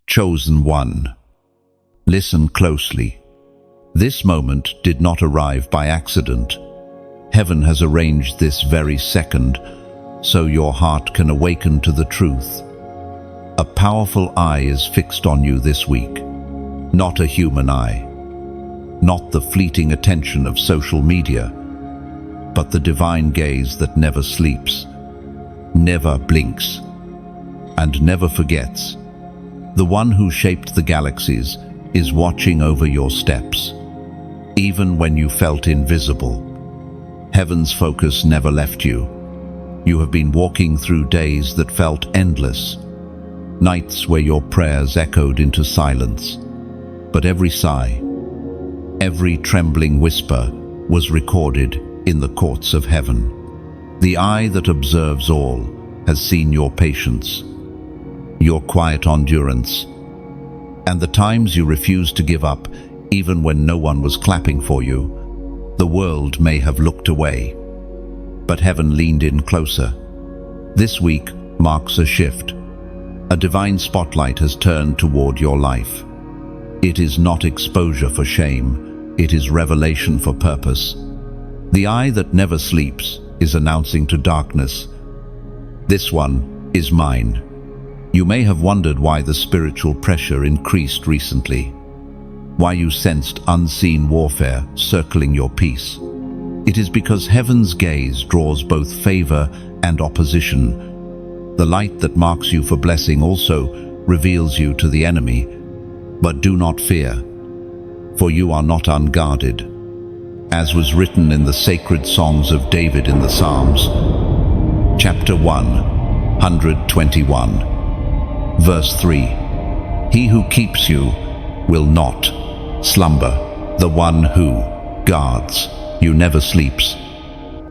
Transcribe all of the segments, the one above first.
Chosen one. Listen closely. This moment did not arrive by accident. Heaven has arranged this very second, so your heart can awaken to the truth. A powerful eye is fixed on you this week. Not a human eye. Not the fleeting attention of social media, but the divine gaze that never sleeps, never blinks, and never forgets. The one who shaped the galaxies is watching over your steps. Even when you felt invisible, heaven's focus never left you. You have been walking through days that felt endless, nights where your prayers echoed into silence. But every sigh, every trembling whisper was recorded in the courts of heaven. The eye that observes all has seen your patience, your quiet endurance, and the times you refused to give up even when no one was clapping for you. The world may have looked away, but heaven leaned in closer. This week marks a shift. A divine spotlight has turned toward your life. It is not exposure for shame, it is revelation for purpose. The eye that never sleeps is announcing to darkness, "This one is mine." You may have wondered why the spiritual pressure increased recently, why you sensed unseen warfare circling your peace. It is because heaven's gaze draws both favor and opposition. The light that marks you for blessing also reveals you to the enemy. But do not fear, for you are not unguarded. As was written in the sacred songs of David in the Psalms, chapter 121, verse 3, "He who keeps you will not slumber. The one who guards you never sleeps."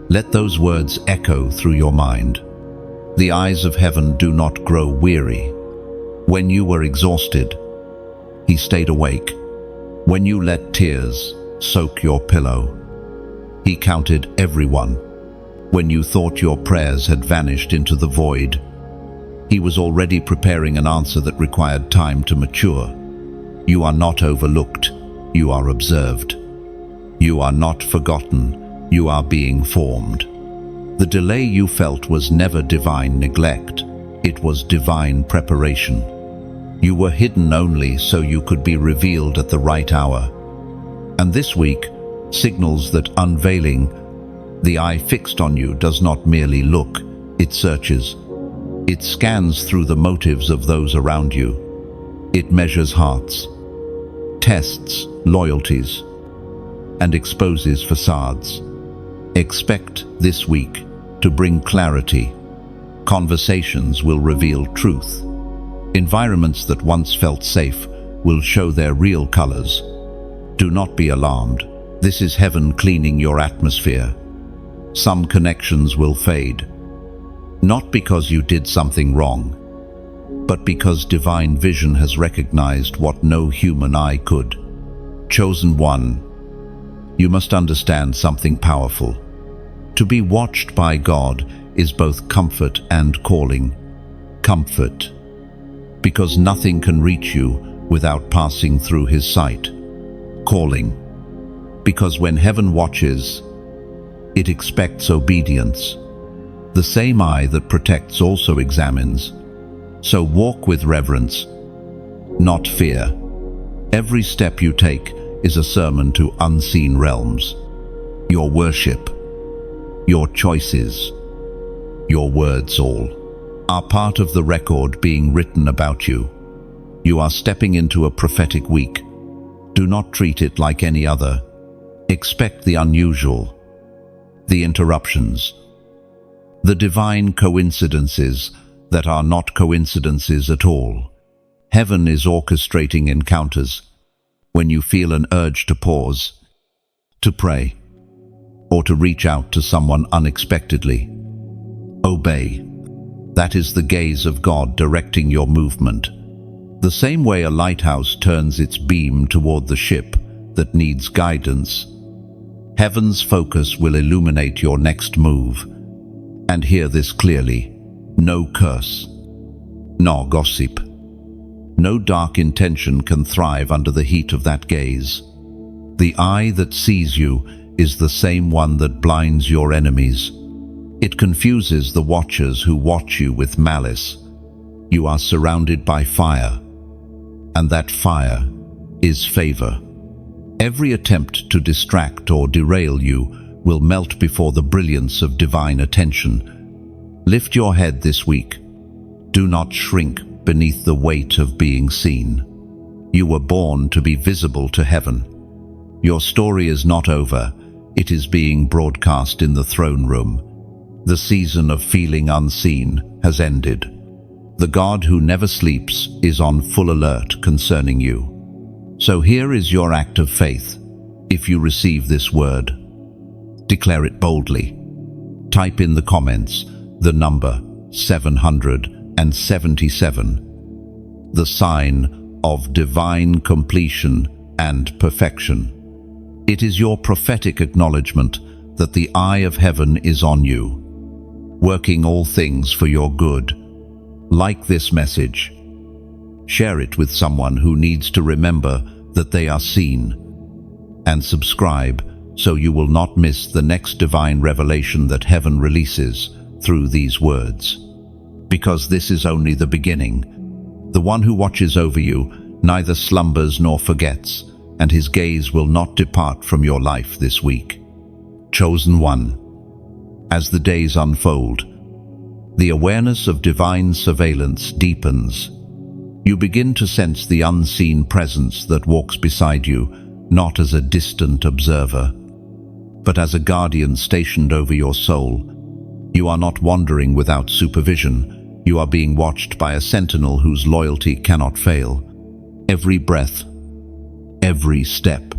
Let those words echo through your mind. The eyes of heaven do not grow weary. When you were exhausted, He stayed awake. When you let tears soak your pillow, He counted everyone. When you thought your prayers had vanished into the void, He was already preparing an answer that required time to mature. You are not overlooked, you are observed. You are not forgotten, you are being formed. The delay you felt was never divine neglect, it was divine preparation. You were hidden only so you could be revealed at the right hour. And this week signals that unveiling. The eye fixed on you does not merely look, it searches. It scans through the motives of those around you. It measures hearts, tests loyalties, and exposes facades. Expect this week to bring clarity. Conversations will reveal truth. Environments that once felt safe will show their real colors. Do not be alarmed. This is heaven cleaning your atmosphere. Some connections will fade, not because you did something wrong, but because divine vision has recognized what no human eye could. Chosen one, you must understand something powerful. To be watched by God is both comfort and calling. Comfort, because nothing can reach you without passing through His sight. Calling, because when heaven watches, it expects obedience. The same eye that protects also examines. So walk with reverence, not fear. Every step you take is a sermon to unseen realms. Your worship, your choices, your words all are part of the record being written about you. You are stepping into a prophetic week. Do not treat it like any other. Expect the unusual, the interruptions, the divine coincidences that are not coincidences at all. Heaven is orchestrating encounters. When you feel an urge to pause, to pray, or to reach out to someone unexpectedly, obey. That is the gaze of God directing your movement. The same way a lighthouse turns its beam toward the ship that needs guidance, heaven's focus will illuminate your next move. And hear this clearly: no curse, nor gossip, No dark intention can thrive under the heat of that gaze. The eye that sees you is the same one that blinds your enemies. It confuses the watchers who watch you with malice. You are surrounded by fire, and that fire is favor. Every attempt to distract or derail you will melt before the brilliance of divine attention. Lift your head this week. Do not shrink beneath the weight of being seen. You were born to be visible to heaven. Your story is not over. It is being broadcast in the throne room. The season of feeling unseen has ended. The God who never sleeps is on full alert concerning you. So here is your act of faith. If you receive this word, declare it boldly. Type in the comments the number 777, the sign of divine completion and perfection. It is your prophetic acknowledgement that the eye of heaven is on you, working all things for your good. Like this message. Share it with someone who needs to remember that they are seen. And subscribe so you will not miss the next divine revelation that heaven releases through these words. Because this is only the beginning. The one who watches over you neither slumbers nor forgets, and his gaze will not depart from your life this week. Chosen one. As the days unfold, the awareness of divine surveillance deepens. You begin to sense the unseen presence that walks beside you, not as a distant observer, but as a guardian stationed over your soul. You are not wandering without supervision. You are being watched by a sentinel whose loyalty cannot fail. Every breath, every step,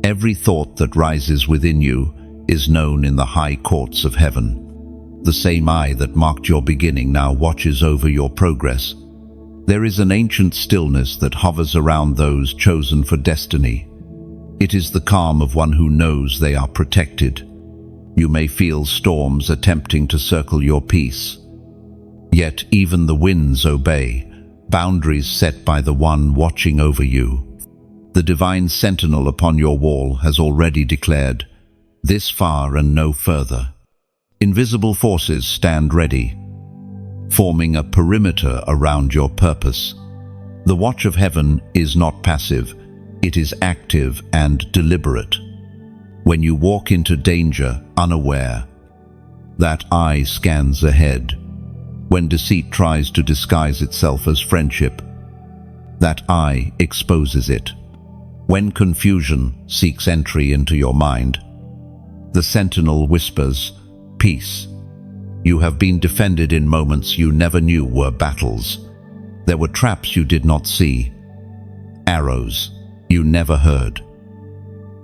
every thought that rises within you is known in the high courts of heaven. The same eye that marked your beginning now watches over your progress. There is an ancient stillness that hovers around those chosen for destiny. It is the calm of one who knows they are protected. You may feel storms attempting to circle your peace. Yet even the winds obey, boundaries set by the one watching over you. The divine sentinel upon your wall has already declared, "This far and no further." Invisible forces stand ready, forming a perimeter around your purpose. The watch of heaven is not passive, it is active and deliberate. When you walk into danger unaware, that eye scans ahead. When deceit tries to disguise itself as friendship, that eye exposes it. When confusion seeks entry into your mind, the sentinel whispers, "Peace." You have been defended in moments you never knew were battles. There were traps you did not see, arrows you never heard,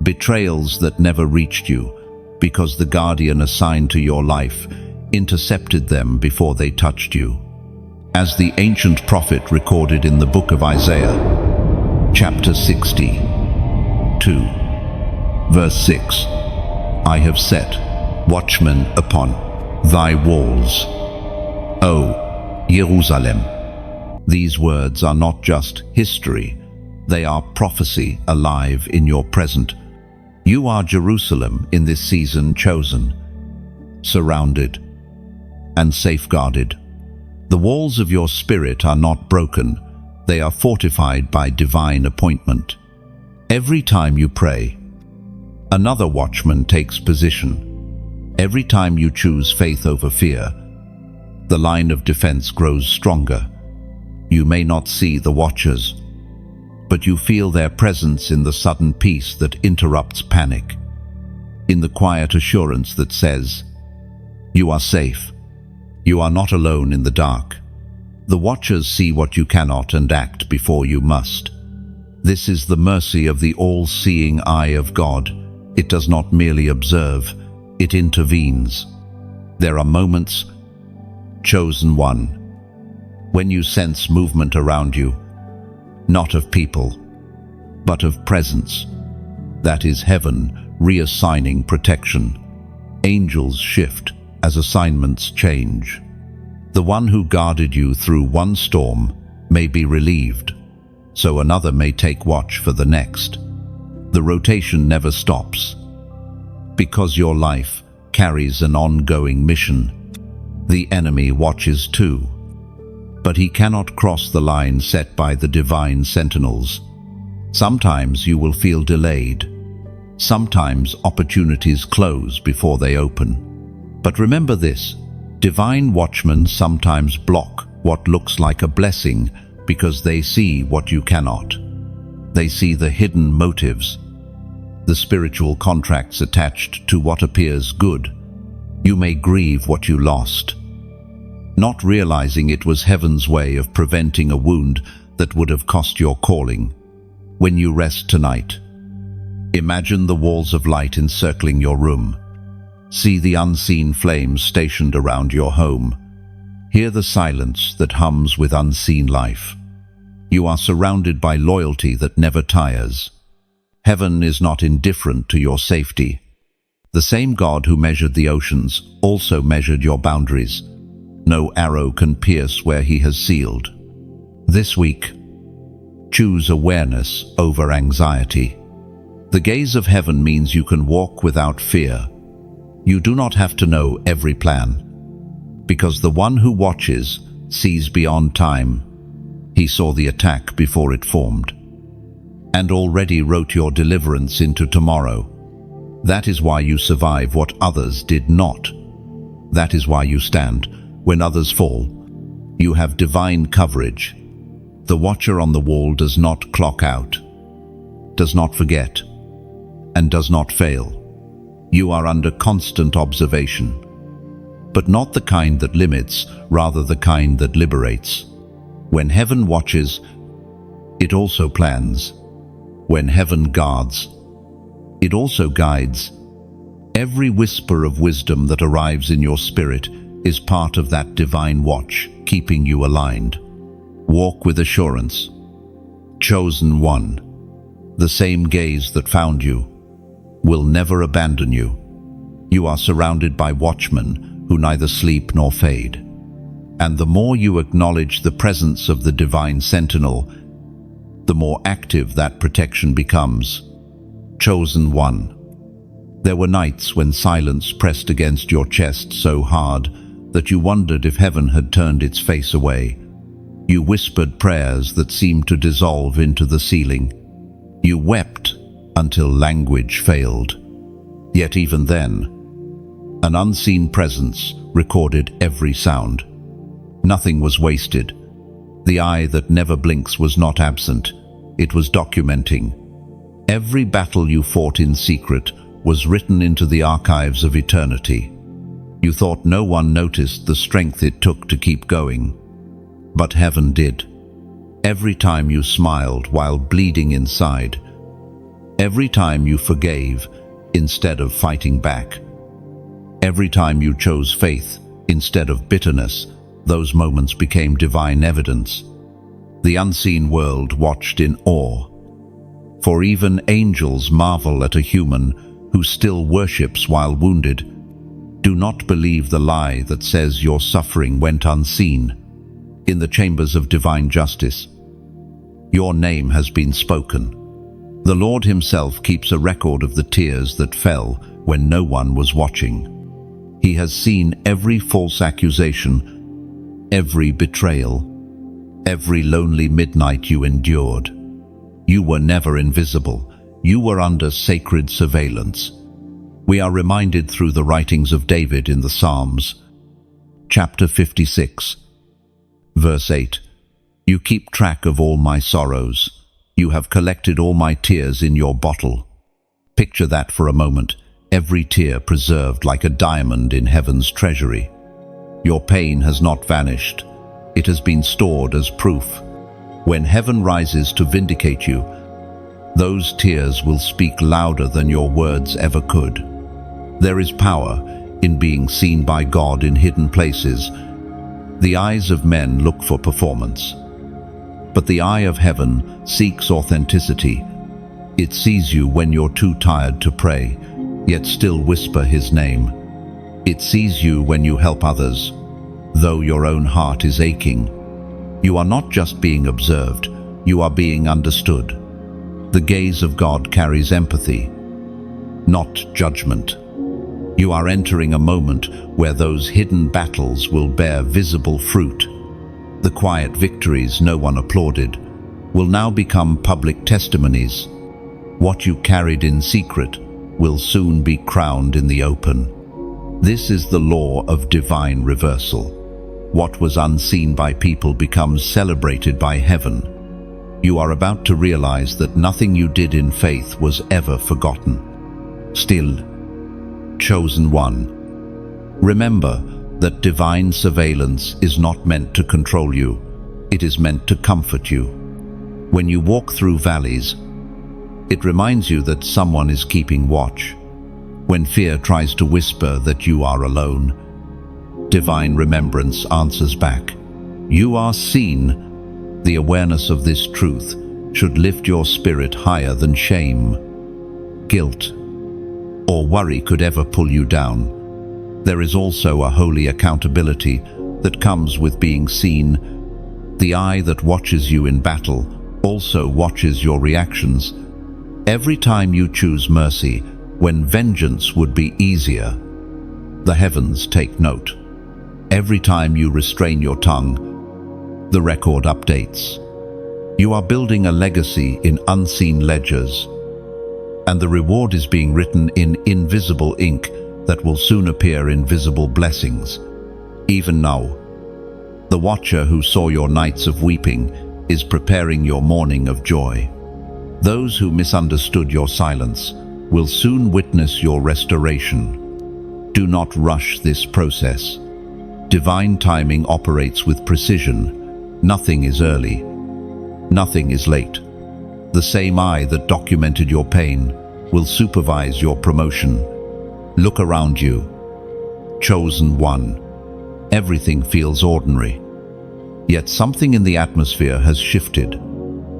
betrayals that never reached you, because the guardian assigned to your life intercepted them before they touched you. As the ancient prophet recorded in the book of Isaiah, chapter 62, verse 6, "I have set watchmen upon thy walls, O Jerusalem." These words are not just history, they are prophecy alive in your present. You are Jerusalem in this season chosen, surrounded, and safeguarded. The walls of your spirit are not broken, they are fortified by divine appointment. Every time you pray, another watchman takes position. Every time you choose faith over fear, the line of defense grows stronger. You may not see the watchers, but you feel their presence in the sudden peace that interrupts panic, in the quiet assurance that says, "You are safe. You are not alone in the dark." The watchers see what you cannot and act before you must. This is the mercy of the all-seeing eye of God. It does not merely observe, it intervenes. There are moments, chosen one, when you sense movement around you, not of people, but of presence. That is heaven reassigning protection. Angels shift as assignments change. The one who guarded you through one storm may be relieved, so another may take watch for the next. The rotation never stops, because your life carries an ongoing mission. The enemy watches too, but he cannot cross the line set by the divine sentinels. Sometimes you will feel delayed. Sometimes opportunities close before they open. But remember this, divine watchmen sometimes block what looks like a blessing because they see what you cannot. They see the hidden motives, the spiritual contracts attached to what appears good. You may grieve what you lost, not realizing it was heaven's way of preventing a wound that would have cost your calling. When you rest tonight, imagine the walls of light encircling your room. See the unseen flames stationed around your home. Hear the silence that hums with unseen life. You are surrounded by loyalty that never tires. Heaven is not indifferent to your safety. The same God who measured the oceans also measured your boundaries. No arrow can pierce where he has sealed. This week, choose awareness over anxiety. The gaze of heaven means you can walk without fear. You do not have to know every plan, because the one who watches sees beyond time. He saw the attack before it formed, and already wrote your deliverance into tomorrow. That is why you survive what others did not. That is why you stand when others fall. You have divine coverage. The watcher on the wall does not clock out, does not forget, and does not fail. You are under constant observation, but not the kind that limits, rather the kind that liberates. When heaven watches, it also plans. When heaven guards, it also guides. Every whisper of wisdom that arrives in your spirit is part of that divine watch, keeping you aligned. Walk with assurance. Chosen one, the same gaze that found you, will never abandon you. You are surrounded by watchmen who neither sleep nor fade. And the more you acknowledge the presence of the divine sentinel, the more active that protection becomes. Chosen one. There were nights when silence pressed against your chest so hard that you wondered if heaven had turned its face away. You whispered prayers that seemed to dissolve into the ceiling. You wept until language failed. Yet even then, an unseen presence recorded every sound. Nothing was wasted. The eye that never blinks was not absent. It was documenting. Every battle you fought in secret was written into the archives of eternity. You thought no one noticed the strength it took to keep going, but heaven did. Every time you smiled while bleeding inside, every time you forgave instead of fighting back, every time you chose faith instead of bitterness, those moments became divine evidence. The unseen world watched in awe, for even angels marvel at a human who still worships while wounded. Do not believe the lie that says your suffering went unseen. In the chambers of divine justice, your name has been spoken. The Lord himself keeps a record of the tears that fell when no one was watching. He has seen every false accusation, every betrayal, every lonely midnight you endured. You were never invisible. You were under sacred surveillance. We are reminded through the writings of David in the Psalms. Chapter 56, verse 8. You keep track of all my sorrows. You have collected all my tears in your bottle. Picture that for a moment, every tear preserved like a diamond in heaven's treasury. Your pain has not vanished. It has been stored as proof. When heaven rises to vindicate you, those tears will speak louder than your words ever could. There is power in being seen by God in hidden places. The eyes of men look for performance, but the eye of heaven seeks authenticity. It sees you when you're too tired to pray, yet still whisper his name. It sees you when you help others, though your own heart is aching. You are not just being observed, you are being understood. The gaze of God carries empathy, not judgment. You are entering a moment where those hidden battles will bear visible fruit. The quiet victories no one applauded will now become public testimonies. What you carried in secret will soon be crowned in the open. This is the law of divine reversal. What was unseen by people becomes celebrated by heaven. You are about to realize that nothing you did in faith was ever forgotten. Still, chosen one, remember that divine surveillance is not meant to control you. It is meant to comfort you. When you walk through valleys, it reminds you that someone is keeping watch. When fear tries to whisper that you are alone, divine remembrance answers back. You are seen. The awareness of this truth should lift your spirit higher than shame, guilt, or worry could ever pull you down. There is also a holy accountability that comes with being seen. The eye that watches you in battle also watches your reactions. Every time you choose mercy, when vengeance would be easier, the heavens take note. Every time you restrain your tongue, the record updates. You are building a legacy in unseen ledgers, and the reward is being written in invisible ink that will soon appear in visible blessings. Even now, the watcher who saw your nights of weeping is preparing your morning of joy. Those who misunderstood your silence will soon witness your restoration. Do not rush this process. Divine timing operates with precision. Nothing is early. Nothing is late. The same eye that documented your pain will supervise your promotion. Look around you. Chosen one. Everything feels ordinary. Yet something in the atmosphere has shifted.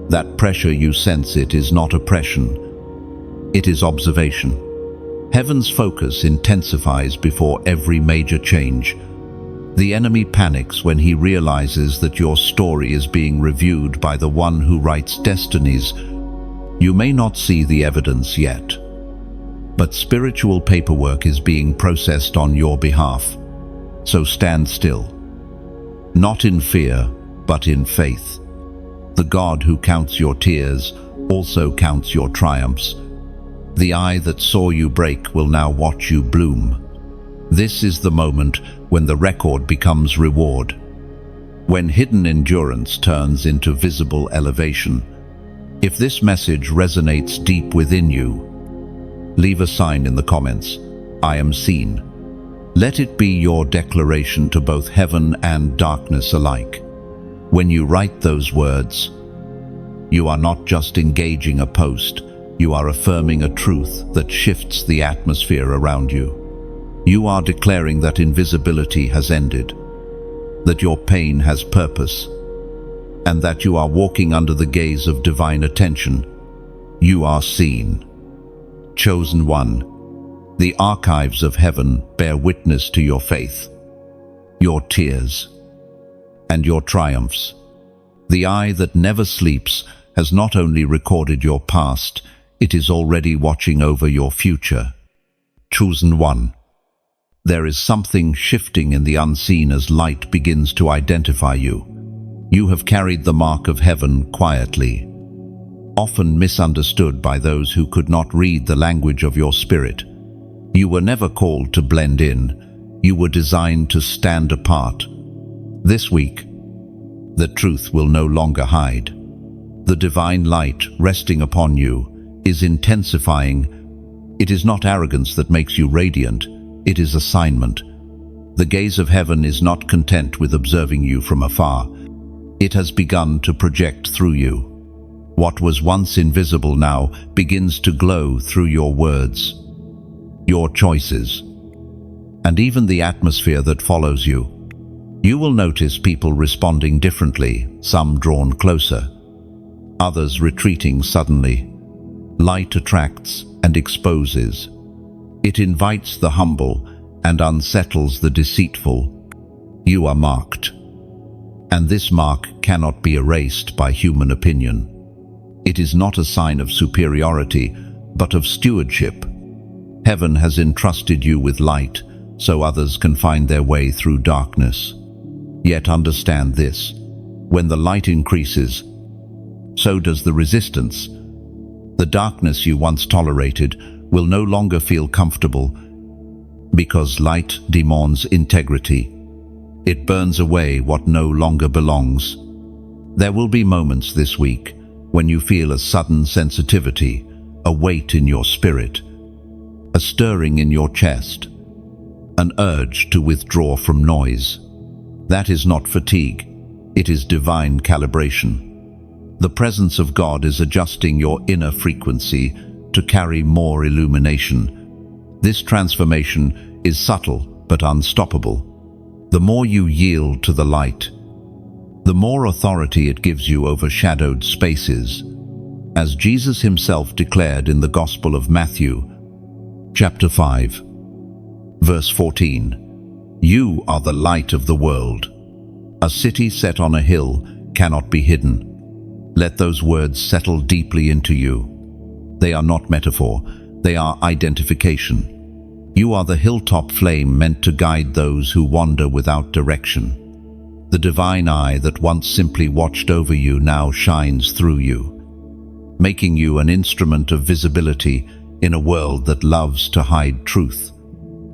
That pressure you sense, it is not oppression. It is observation. Heaven's focus intensifies before every major change. The enemy panics when he realizes that your story is being reviewed by the one who writes destinies. You may not see the evidence yet, but spiritual paperwork is being processed on your behalf. So stand still, not in fear, but in faith. The God who counts your tears also counts your triumphs. The eye that saw you break will now watch you bloom. This is the moment when the record becomes reward, when hidden endurance turns into visible elevation. If this message resonates deep within you, leave a sign in the comments. I am seen. Let it be your declaration to both heaven and darkness alike. When you write those words, you are not just engaging a post, you are affirming a truth that shifts the atmosphere around you. You are declaring that invisibility has ended, that your pain has purpose, and that you are walking under the gaze of divine attention. You are seen. Chosen one. The archives of heaven bear witness to your faith, your tears, and your triumphs. The eye that never sleeps has not only recorded your past, it is already watching over your future. Chosen one. There is something shifting in the unseen as light begins to identify you. You have carried the mark of heaven quietly, often misunderstood by those who could not read the language of your spirit. You were never called to blend in. You were designed to stand apart. This week, the truth will no longer hide. The divine light resting upon you is intensifying. It is not arrogance that makes you radiant. It is assignment. The gaze of heaven is not content with observing you from afar. It has begun to project through you. What was once invisible now begins to glow through your words, your choices, and even the atmosphere that follows you. You will notice people responding differently, some drawn closer, others retreating suddenly. Light attracts and exposes. It invites the humble and unsettles the deceitful. You are marked. And this mark cannot be erased by human opinion. It is not a sign of superiority, but of stewardship. Heaven has entrusted you with light, so others can find their way through darkness. Yet understand this: when the light increases, so does the resistance. The darkness you once tolerated will no longer feel comfortable, because light demands integrity. It burns away what no longer belongs. There will be moments this week when you feel a sudden sensitivity, a weight in your spirit, a stirring in your chest, an urge to withdraw from noise. That is not fatigue, it is divine calibration. The presence of God is adjusting your inner frequency to carry more illumination. This transformation is subtle but unstoppable. The more you yield to the light, the more authority it gives you over shadowed spaces. As Jesus himself declared in the Gospel of Matthew, chapter 5, verse 14, "You are the light of the world. A city set on a hill cannot be hidden." Let those words settle deeply into you. They are not metaphor, they are identification. You are the hilltop flame meant to guide those who wander without direction. The divine eye that once simply watched over you now shines through you, making you an instrument of visibility in a world that loves to hide truth.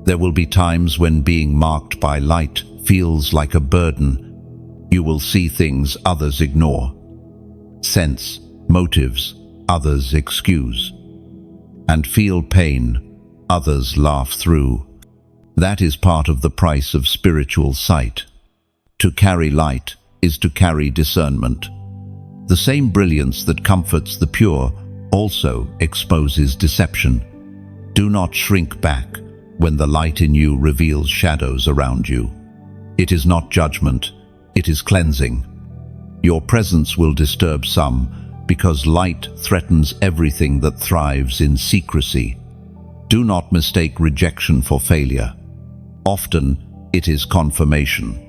There will be times when being marked by light feels like a burden. You will see things others ignore, sense motives others excuse, and feel pain others laugh through. That is part of the price of spiritual sight. To carry light is to carry discernment. The same brilliance that comforts the pure also exposes deception. Do not shrink back when the light in you reveals shadows around you. It is not judgment, it is cleansing. Your presence will disturb some because light threatens everything that thrives in secrecy. Do not mistake rejection for failure. Often it is confirmation.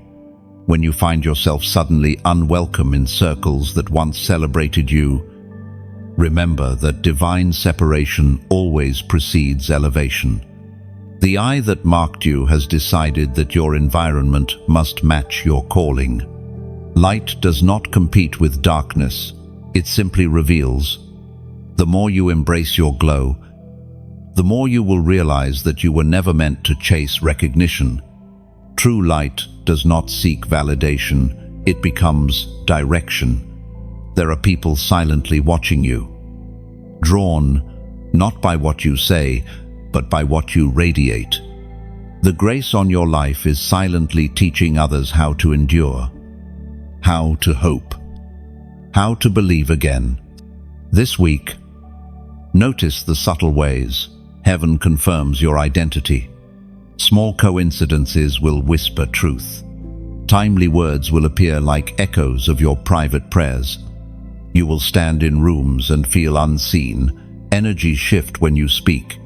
When you find yourself suddenly unwelcome in circles that once celebrated you, remember that divine separation always precedes elevation. The eye that marked you has decided that your environment must match your calling. Light does not compete with darkness, it simply reveals. The more you embrace your glow, the more you will realize that you were never meant to chase recognition. True light does not seek validation, it becomes direction. There are people silently watching you, drawn not by what you say, but by what you radiate. The grace on your life is silently teaching others how to endure, how to hope, how to believe again. This week, notice the subtle ways heaven confirms your identity. Small coincidences will whisper truth. Timely words will appear like echoes of your private prayers. You will stand in rooms and feel unseen. Energies shift when you speak.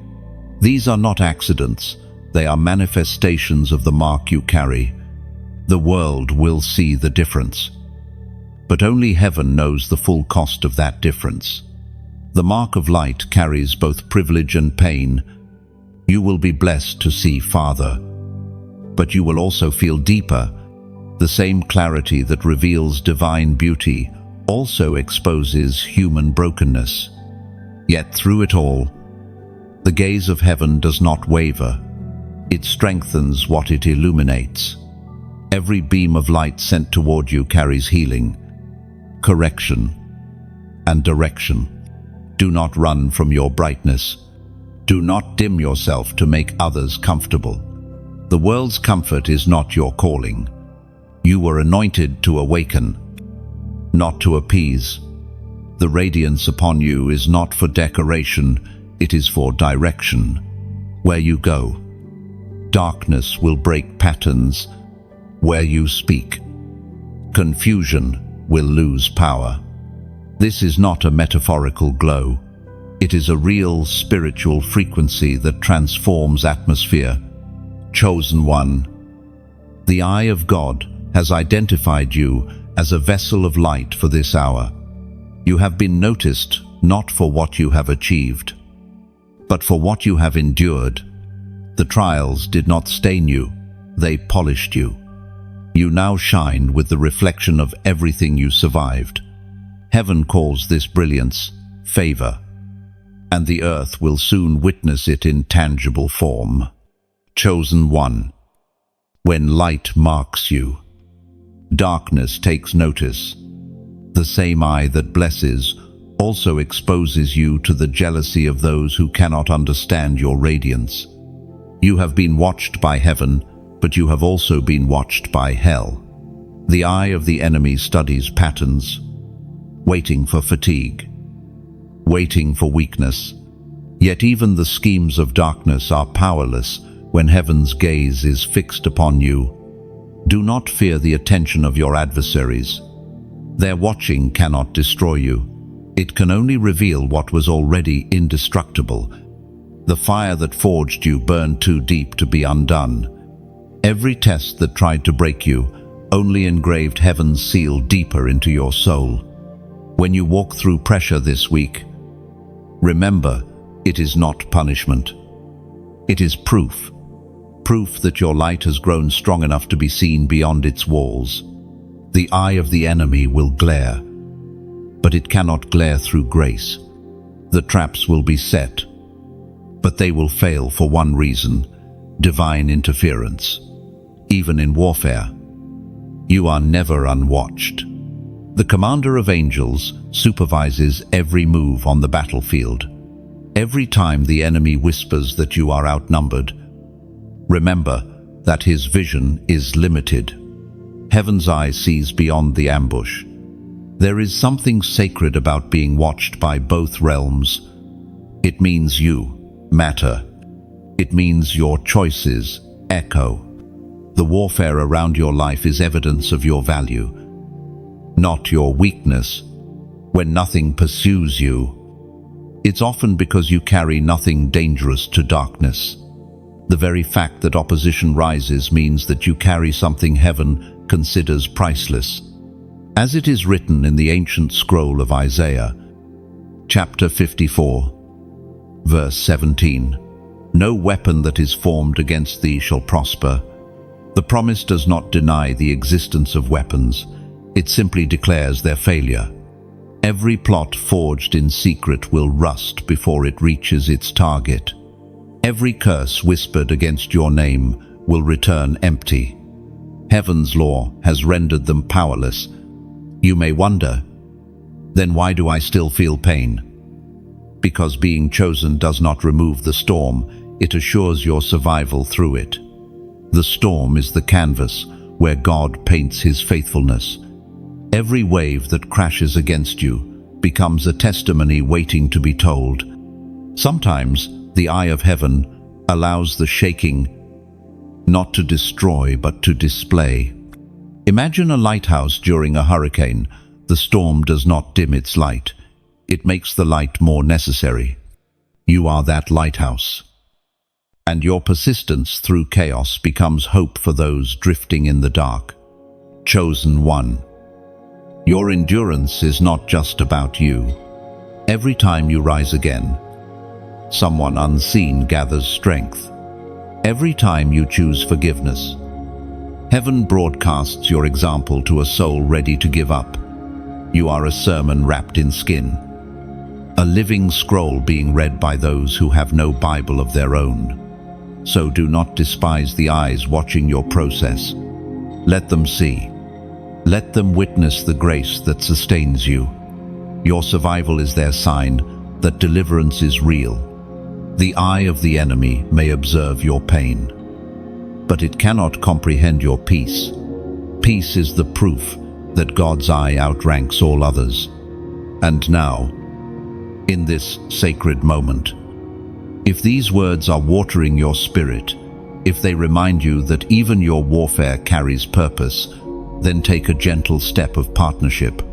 These are not accidents, they are manifestations of the mark you carry. The world will see the difference. But only heaven knows the full cost of that difference. The mark of light carries both privilege and pain. You will be blessed to see farther, but you will also feel deeper. The same clarity that reveals divine beauty also exposes human brokenness. Yet through it all, the gaze of heaven does not waver. It strengthens what it illuminates. Every beam of light sent toward you carries healing, correction, and direction. Do not run from your brightness. Do not dim yourself to make others comfortable. The world's comfort is not your calling. You were anointed to awaken, not to appease. The radiance upon you is not for decoration, it is for direction. Where you go, darkness will break patterns. Where you speak, confusion will lose power. This is not a metaphorical glow. It is a real spiritual frequency that transforms atmosphere. Chosen one, the eye of God has identified you as a vessel of light for this hour. You have been noticed not for what you have achieved, but for what you have endured. The trials did not stain you, they polished you. You now shine with the reflection of everything you survived. Heaven calls this brilliance favor, and the earth will soon witness it in tangible form. Chosen one. When light marks you, darkness takes notice. The same eye that blesses also exposes you to the jealousy of those who cannot understand your radiance. You have been watched by heaven, but you have also been watched by hell. The eye of the enemy studies patterns, waiting for fatigue, waiting for weakness. Yet even the schemes of darkness are powerless when heaven's gaze is fixed upon you. Do not fear the attention of your adversaries. Their watching cannot destroy you. It can only reveal what was already indestructible. The fire that forged you burned too deep to be undone. Every test that tried to break you only engraved heaven's seal deeper into your soul. When you walk through pressure this week, remember, it is not punishment. It is proof. Proof that your light has grown strong enough to be seen beyond its walls. The eye of the enemy will glare, but it cannot glare through grace. The traps will be set, but they will fail for one reason: divine interference. Even in warfare, you are never unwatched. The commander of angels supervises every move on the battlefield. Every time the enemy whispers that you are outnumbered, remember that his vision is limited. Heaven's eye sees beyond the ambush. There is something sacred about being watched by both realms. It means you matter. It means your choices echo. The warfare around your life is evidence of your value, not your weakness. When nothing pursues you, it's often because you carry nothing dangerous to darkness. The very fact that opposition rises means that you carry something heaven considers priceless. As it is written in the ancient scroll of Isaiah, chapter 54, verse 17, "No weapon that is formed against thee shall prosper." The promise does not deny the existence of weapons, it simply declares their failure. Every plot forged in secret will rust before it reaches its target. Every curse whispered against your name will return empty. Heaven's law has rendered them powerless. You may wonder, then why do I still feel pain? Because being chosen does not remove the storm, it assures your survival through it. The storm is the canvas where God paints his faithfulness. Every wave that crashes against you becomes a testimony waiting to be told. Sometimes the eye of heaven allows the shaking not to destroy but to display. Imagine a lighthouse during a hurricane. The storm does not dim its light. It makes the light more necessary. You are that lighthouse. And your persistence through chaos becomes hope for those drifting in the dark. Chosen one. Your endurance is not just about you. Every time you rise again, someone unseen gathers strength. Every time you choose forgiveness, heaven broadcasts your example to a soul ready to give up. You are a sermon wrapped in skin, a living scroll being read by those who have no Bible of their own. So do not despise the eyes watching your process. Let them see. Let them witness the grace that sustains you. Your survival is their sign that deliverance is real. The eye of the enemy may observe your pain, but it cannot comprehend your peace. Peace is the proof that God's eye outranks all others. And now, in this sacred moment, if these words are watering your spirit, if they remind you that even your warfare carries purpose, then take a gentle step of partnership.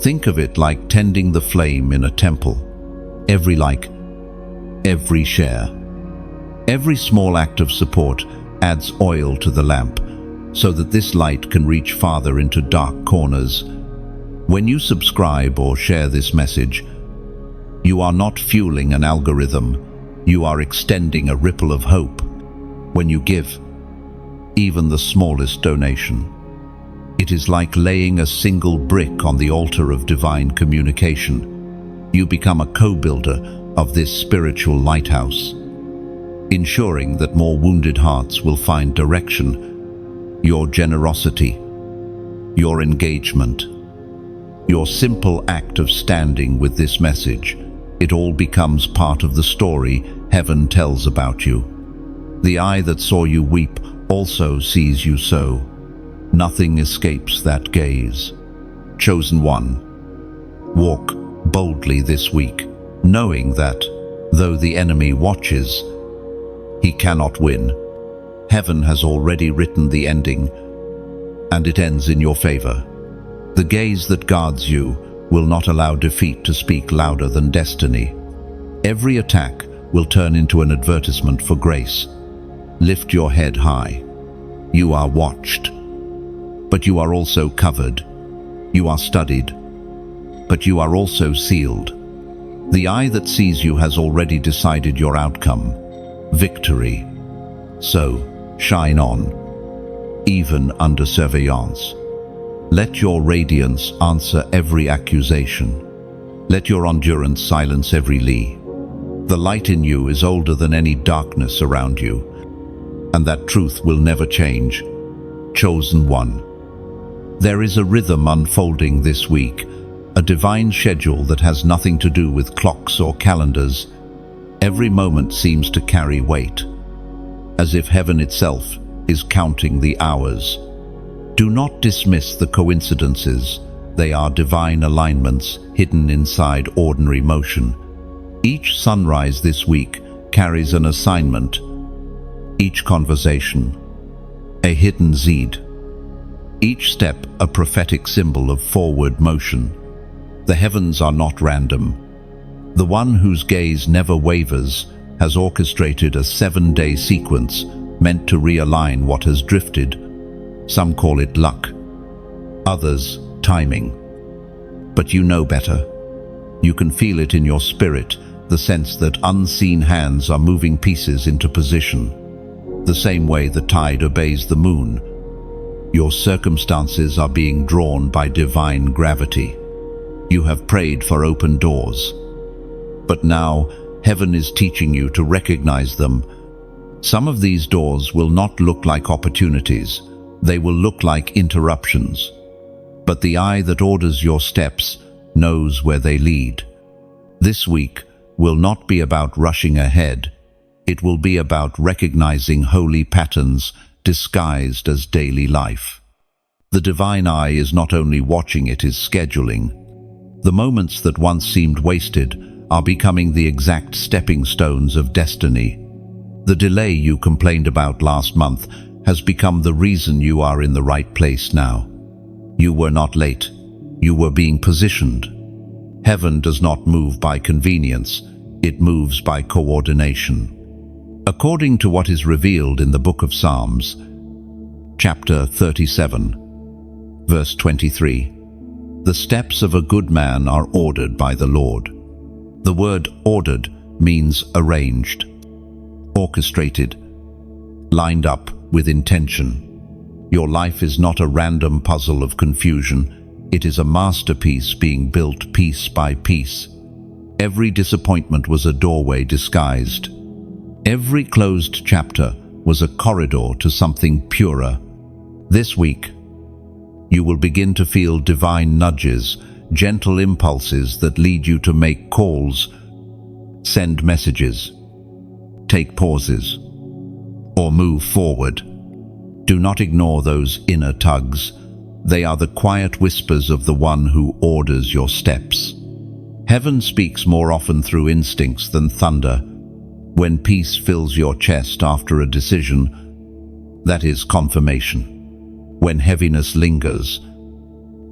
Think of it like tending the flame in a temple. Every like, every share, every small act of support adds oil to the lamp. so that this light can reach farther into dark corners. When you subscribe or share this message, you are not fueling an algorithm, you are extending a ripple of hope. When you give, even the smallest donation, it is like laying a single brick on the altar of divine communication. You become a co-builder of this spiritual lighthouse, ensuring that more wounded hearts will find direction. Your generosity, your engagement, your simple act of standing with this message, it all becomes part of the story heaven tells about you. The eye that saw you weep also sees you sow. Nothing escapes that gaze. Chosen one, walk boldly this week, knowing that, though the enemy watches, he cannot win. Heaven has already written the ending, and it ends in your favor. The gaze that guards you will not allow defeat to speak louder than destiny. Every attack will turn into an advertisement for grace. Lift your head high. You are watched, but you are also covered. You are studied, but you are also sealed. The eye that sees you has already decided your outcome. Victory. So, shine on, even under surveillance. Let your radiance answer every accusation. Let your endurance silence every lie. The light in you is older than any darkness around you, and that truth will never change. Chosen one. There is a rhythm unfolding this week, a divine schedule that has nothing to do with clocks or calendars. Every moment seems to carry weight, as if heaven itself is counting the hours. Do not dismiss the coincidences. They are divine alignments hidden inside ordinary motion. Each sunrise this week carries an assignment. Each conversation, a hidden seed. Each step a prophetic symbol of forward motion. The heavens are not random. The one whose gaze never wavers has orchestrated a 7-day sequence meant to realign what has drifted. Some call it luck, others timing. But you know better. You can feel it in your spirit, the sense that unseen hands are moving pieces into position. The same way the tide obeys the moon, your circumstances are being drawn by divine gravity. You have prayed for open doors, but now heaven is teaching you to recognize them. Some of these doors will not look like opportunities, they will look like interruptions. But the eye that orders your steps knows where they lead. This week will not be about rushing ahead. It will be about recognizing holy patterns disguised as daily life. The divine eye is not only watching, it is scheduling. The moments that once seemed wasted are becoming the exact stepping stones of destiny. The delay you complained about last month has become the reason you are in the right place now. You were not late. You were being positioned. Heaven does not move by convenience. It moves by coordination. According to what is revealed in the book of Psalms, chapter 37, verse 23, the steps of a good man are ordered by the Lord. The word ordered means arranged, orchestrated, lined up with intention. Your life is not a random puzzle of confusion. It is a masterpiece being built piece by piece. Every disappointment was a doorway disguised. Every closed chapter was a corridor to something purer. This week, you will begin to feel divine nudges, gentle impulses that lead you to make calls, send messages, take pauses, or move forward. Do not ignore those inner tugs. They are the quiet whispers of the one who orders your steps. Heaven speaks more often through instincts than thunder. When peace fills your chest after a decision, that is confirmation. When heaviness lingers,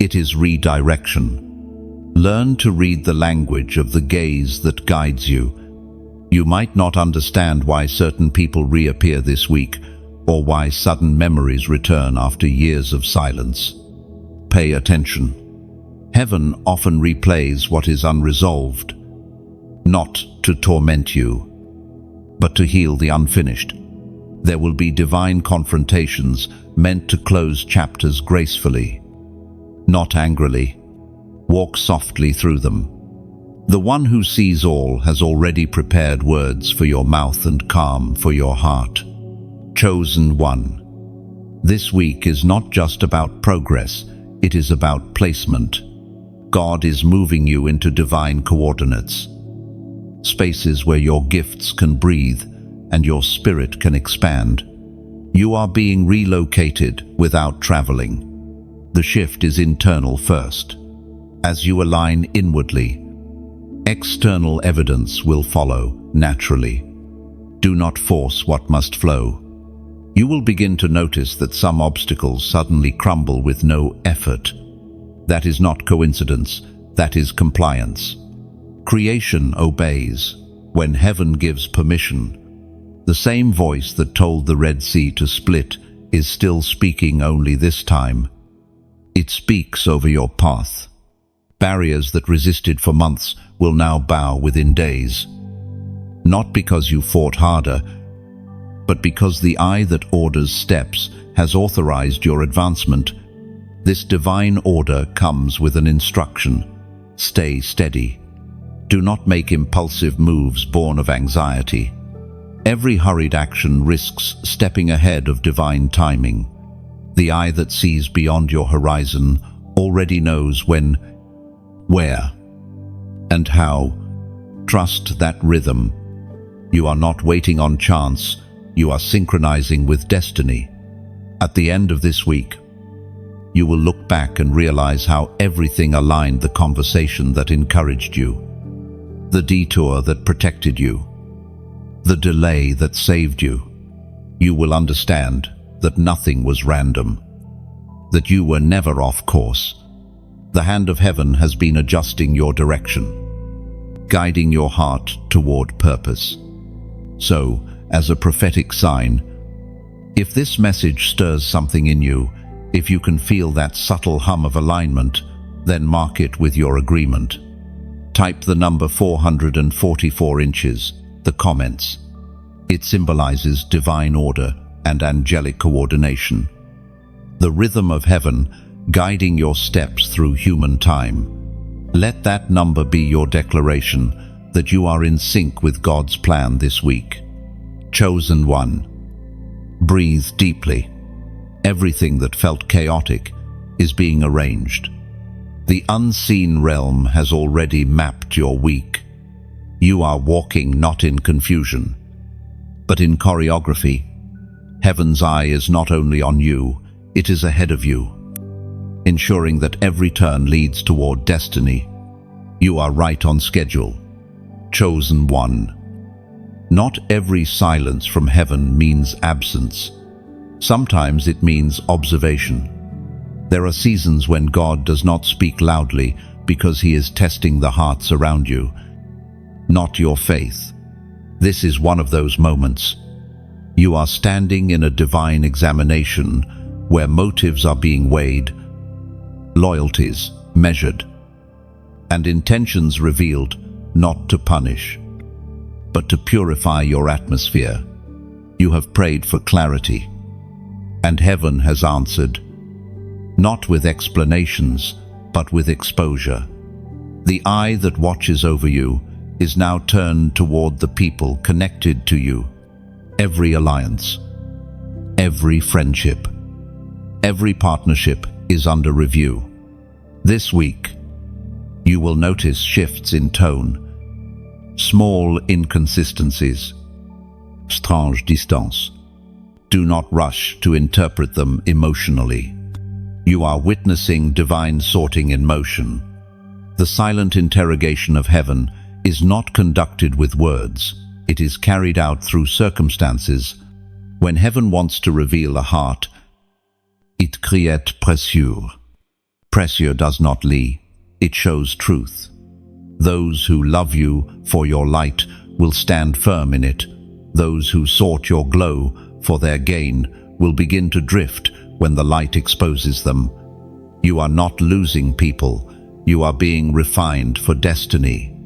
it is redirection. Learn to read the language of the gaze that guides you. You might not understand why certain people reappear this week, or why sudden memories return after years of silence. Pay attention. Heaven often replays what is unresolved, not to torment you, but to heal the unfinished. There will be divine confrontations meant to close chapters gracefully, not angrily. Walk softly through them. The one who sees all has already prepared words for your mouth and calm for your heart. Chosen one. This week is not just about progress, it is about placement. God is moving you into divine coordinates, spaces where your gifts can breathe and your spirit can expand. You are being relocated without traveling. The shift is internal first. As you align inwardly, external evidence will follow naturally. Do not force what must flow. You will begin to notice that some obstacles suddenly crumble with no effort. That is not coincidence, that is compliance. Creation obeys when heaven gives permission. The same voice that told the Red Sea to split is still speaking, only this time it speaks over your path. Barriers that resisted for months will now bow within days. Not because you fought harder, but because the eye that orders steps has authorized your advancement. This divine order comes with an instruction. Stay steady. Do not make impulsive moves born of anxiety. Every hurried action risks stepping ahead of divine timing. The eye that sees beyond your horizon already knows when, where, and how. Trust that rhythm. You are not waiting on chance, you are synchronizing with destiny. At the end of this week, you will look back and realize how everything aligned: the conversation that encouraged you, the detour that protected you, the delay that saved you. You will understand that nothing was random, that you were never off course. The hand of heaven has been adjusting your direction, guiding your heart toward purpose. So, as a prophetic sign, if this message stirs something in you, if you can feel that subtle hum of alignment, then mark it with your agreement. Type the number 444 inches, the comments. It symbolizes divine order and angelic coordination. The rhythm of heaven guiding your steps through human time. Let that number be your declaration that you are in sync with God's plan this week. Chosen one. Breathe deeply. Everything that felt chaotic is being arranged. The unseen realm has already mapped your week. You are walking not in confusion, but in choreography. Heaven's eye is not only on you, it is ahead of you, ensuring that every turn leads toward destiny. You are right on schedule. Chosen one. Not every silence from heaven means absence. Sometimes it means observation. There are seasons when God does not speak loudly because He is testing the hearts around you, not your faith. This is one of those moments. You are standing in a divine examination where motives are being weighed, loyalties measured, and intentions revealed, not to punish, but to purify your atmosphere. You have prayed for clarity, and heaven has answered, not with explanations, but with exposure. The eye that watches over you is now turned toward the people connected to you. Every alliance, every friendship, every partnership is under review. This week, you will notice shifts in tone, small inconsistencies, strange distance. Do not rush to interpret them emotionally. You are witnessing divine sorting in motion. The silent interrogation of heaven is not conducted with words. It is carried out through circumstances. When heaven wants to reveal a heart, it criet précieux. Précieux does not lie. It shows truth. Those who love you for your light will stand firm in it. Those who sought your glow for their gain, will begin to drift when the light exposes them. You are not losing people, you are being refined for destiny.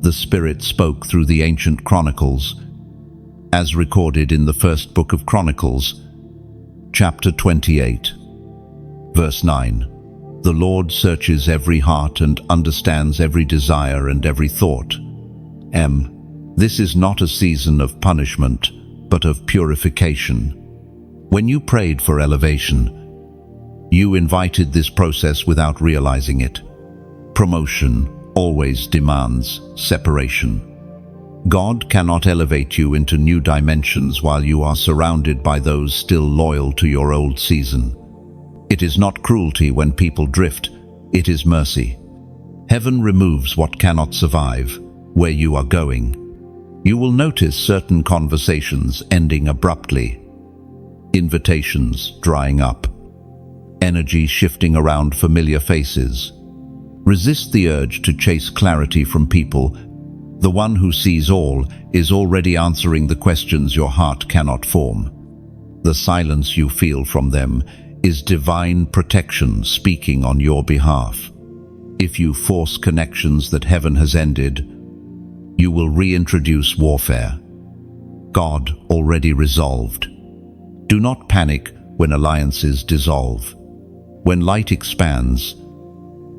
The Spirit spoke through the ancient chronicles, as recorded in the first book of Chronicles, chapter 28, verse 9. The Lord searches every heart and understands every desire and every thought. This is not a season of punishment, but of purification. When you prayed for elevation, you invited this process without realizing it. Promotion always demands separation. God cannot elevate you into new dimensions while you are surrounded by those still loyal to your old season. It is not cruelty when people drift, it is mercy. Heaven removes what cannot survive where you are going. You will notice certain conversations ending abruptly, invitations drying up, energy shifting around familiar faces. Resist the urge to chase clarity from people. The one who sees all is already answering the questions your heart cannot form. The silence you feel from them is divine protection speaking on your behalf. If you force connections that heaven has ended, you will reintroduce warfare. God already resolved. Do not panic when alliances dissolve. When light expands,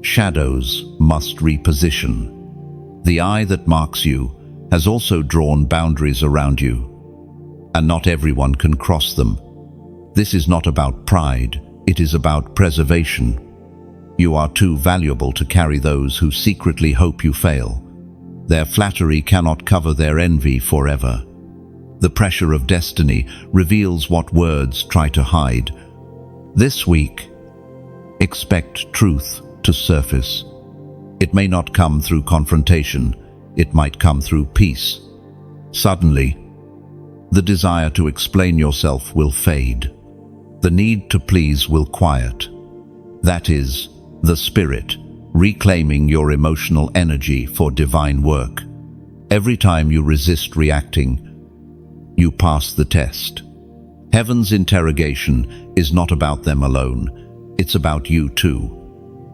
shadows must reposition. The eye that marks you has also drawn boundaries around you, and not everyone can cross them. This is not about pride, it is about preservation. You are too valuable to carry those who secretly hope you fail. Their flattery cannot cover their envy forever. The pressure of destiny reveals what words try to hide. This week, expect truth to surface. It may not come through confrontation, it might come through peace. Suddenly, the desire to explain yourself will fade. The need to please will quiet. That is the Spirit reclaiming your emotional energy for divine work. Every time you resist reacting, you pass the test. Heaven's interrogation is not about them alone, it's about you too.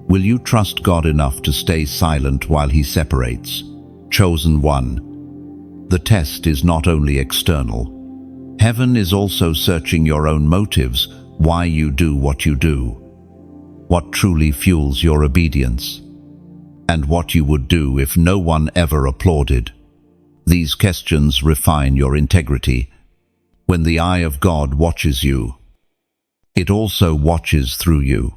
Will you trust God enough to stay silent while He separates? Chosen one. The test is not only external. Heaven is also searching your own motives, why you do what you do, what truly fuels your obedience, and what you would do if no one ever applauded. These questions refine your integrity. When the eye of God watches you, it also watches through you.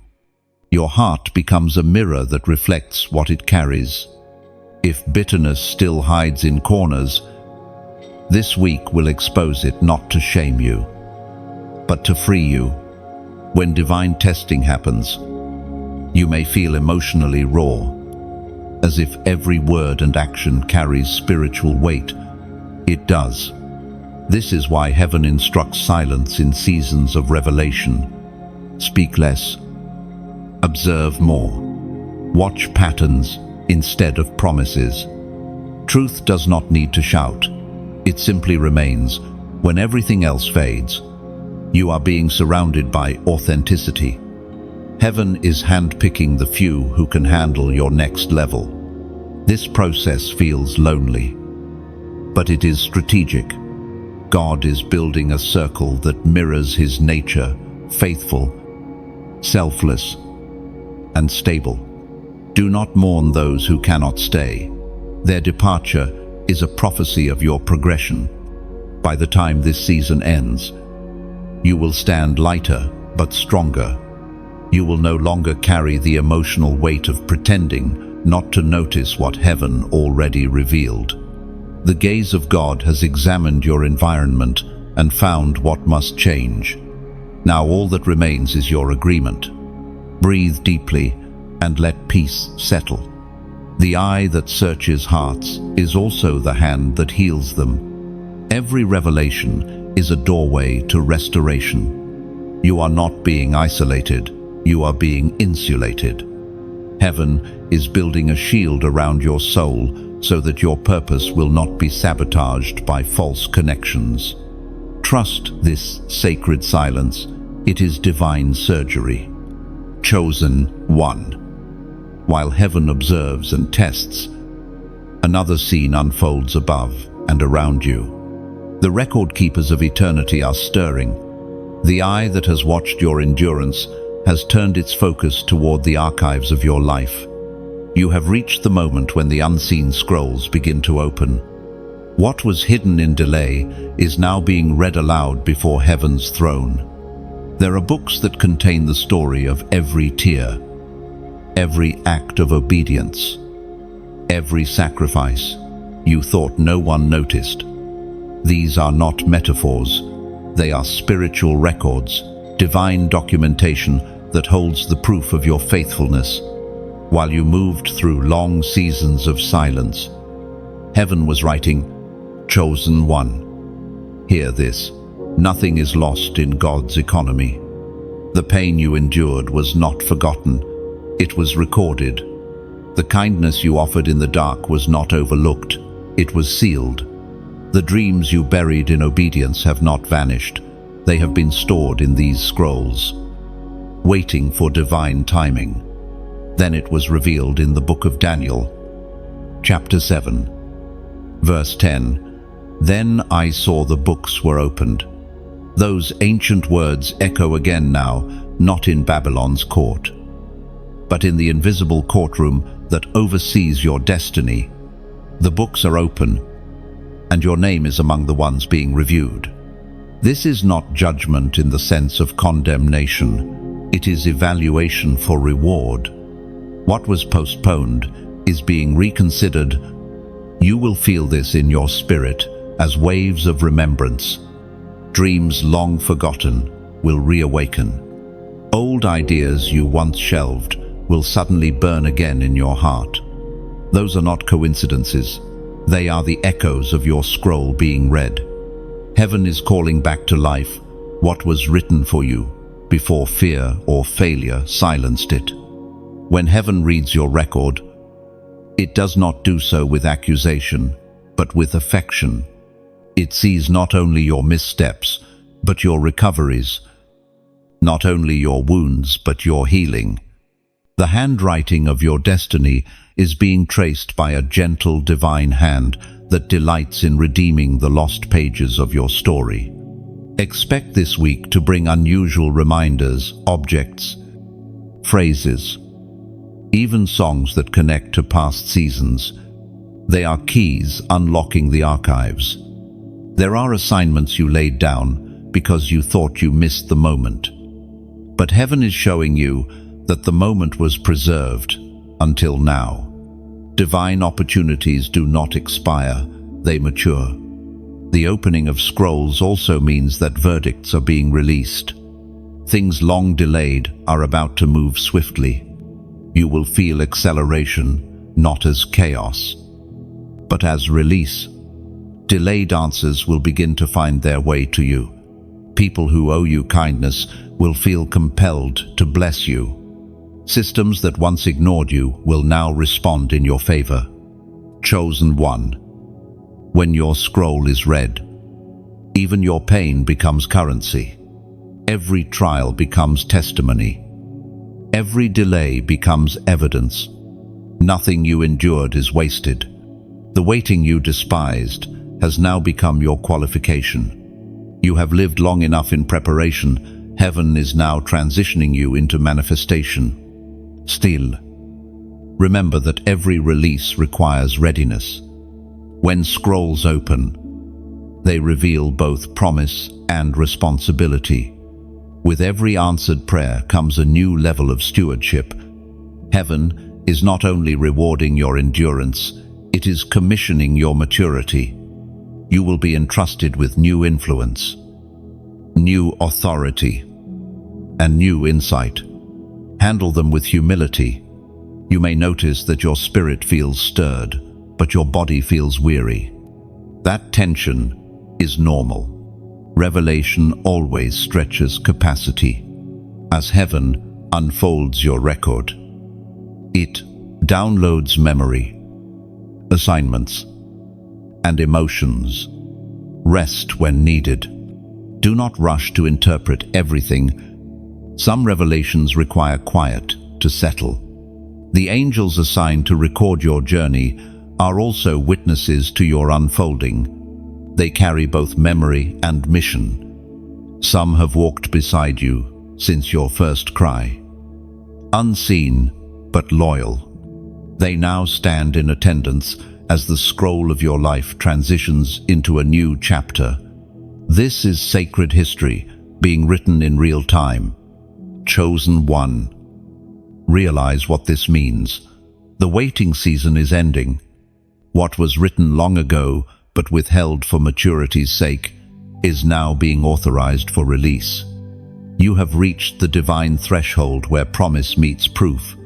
Your heart becomes a mirror that reflects what it carries. If bitterness still hides in corners, this week will expose it, not to shame you, but to free you. When divine testing happens, you may feel emotionally raw, as if every word and action carries spiritual weight. It does. This is why heaven instructs silence in seasons of revelation. Speak less. Observe more. Watch patterns instead of promises. Truth does not need to shout. It simply remains. When everything else fades, you are being surrounded by authenticity. Heaven is handpicking the few who can handle your next level. This process feels lonely, but it is strategic. God is building a circle that mirrors His nature, faithful, selfless, and stable. Do not mourn those who cannot stay. Their departure is a prophecy of your progression. By the time this season ends, you will stand lighter but stronger. You will no longer carry the emotional weight of pretending not to notice what heaven already revealed. The gaze of God has examined your environment and found what must change. Now all that remains is your agreement. Breathe deeply and let peace settle. The eye that searches hearts is also the hand that heals them. Every revelation is a doorway to restoration. You are not being isolated, you are being insulated. Heaven is building a shield around your soul so that your purpose will not be sabotaged by false connections. Trust this sacred silence. It is divine surgery. Chosen one. While heaven observes and tests, another scene unfolds above and around you. The record keepers of eternity are stirring. The eye that has watched your endurance has turned its focus toward the archives of your life. You have reached the moment when the unseen scrolls begin to open. What was hidden in delay is now being read aloud before heaven's throne. There are books that contain the story of every tear, every act of obedience, every sacrifice you thought no one noticed. These are not metaphors, they are spiritual records, divine documentation that holds the proof of your faithfulness. While you moved through long seasons of silence, heaven was writing, "Chosen one." Hear this, nothing is lost in God's economy. The pain you endured was not forgotten, it was recorded. The kindness you offered in the dark was not overlooked, it was sealed. The dreams you buried in obedience have not vanished, they have been stored in these scrolls, waiting for divine timing. Then it was revealed in the book of Daniel, chapter 7, verse 10. Then I saw the books were opened. Those ancient words echo again now, not in Babylon's court, but in the invisible courtroom that oversees your destiny. The books are open, and your name is among the ones being reviewed. This is not judgment in the sense of condemnation. It is evaluation for reward. What was postponed is being reconsidered. You will feel this in your spirit as waves of remembrance. Dreams long forgotten will reawaken. Old ideas you once shelved will suddenly burn again in your heart. Those are not coincidences. They are the echoes of your scroll being read. Heaven is calling back to life what was written for you before fear or failure silenced it. When heaven reads your record, it does not do so with accusation, but with affection. It sees not only your missteps, but your recoveries, not only your wounds, but your healing. The handwriting of your destiny is being traced by a gentle divine hand that delights in redeeming the lost pages of your story. Expect this week to bring unusual reminders, objects, phrases, even songs that connect to past seasons. They are keys unlocking the archives. There are assignments you laid down because you thought you missed the moment. But heaven is showing you that the moment was preserved until now. Divine opportunities do not expire, they mature. The opening of scrolls also means that verdicts are being released. Things long delayed are about to move swiftly. You will feel acceleration, not as chaos, but as release. Delayed answers will begin to find their way to you. People who owe you kindness will feel compelled to bless you. Systems that once ignored you will now respond in your favor. Chosen one. When your scroll is read, even your pain becomes currency. Every trial becomes testimony. Every delay becomes evidence. Nothing you endured is wasted. The waiting you despised has now become your qualification. You have lived long enough in preparation. Heaven is now transitioning you into manifestation. Still, remember that every release requires readiness. When scrolls open, they reveal both promise and responsibility. With every answered prayer comes a new level of stewardship. Heaven is not only rewarding your endurance, it is commissioning your maturity. You will be entrusted with new influence, new authority, and new insight. Handle them with humility. You may notice that your spirit feels stirred, but your body feels weary. That tension is normal. Revelation always stretches capacity. As heaven unfolds your record, it downloads memory, assignments, and emotions. Rest when needed. Do not rush to interpret everything. Some revelations require quiet to settle. The angels assigned to record your journey are also witnesses to your unfolding. They carry both memory and mission. Some have walked beside you since your first cry. Unseen, but loyal. They now stand in attendance as the scroll of your life transitions into a new chapter. This is sacred history, being written in real time. Chosen one. Realize what this means. The waiting season is ending. What was written long ago, but withheld for maturity's sake, is now being authorized for release. You have reached the divine threshold where promise meets proof.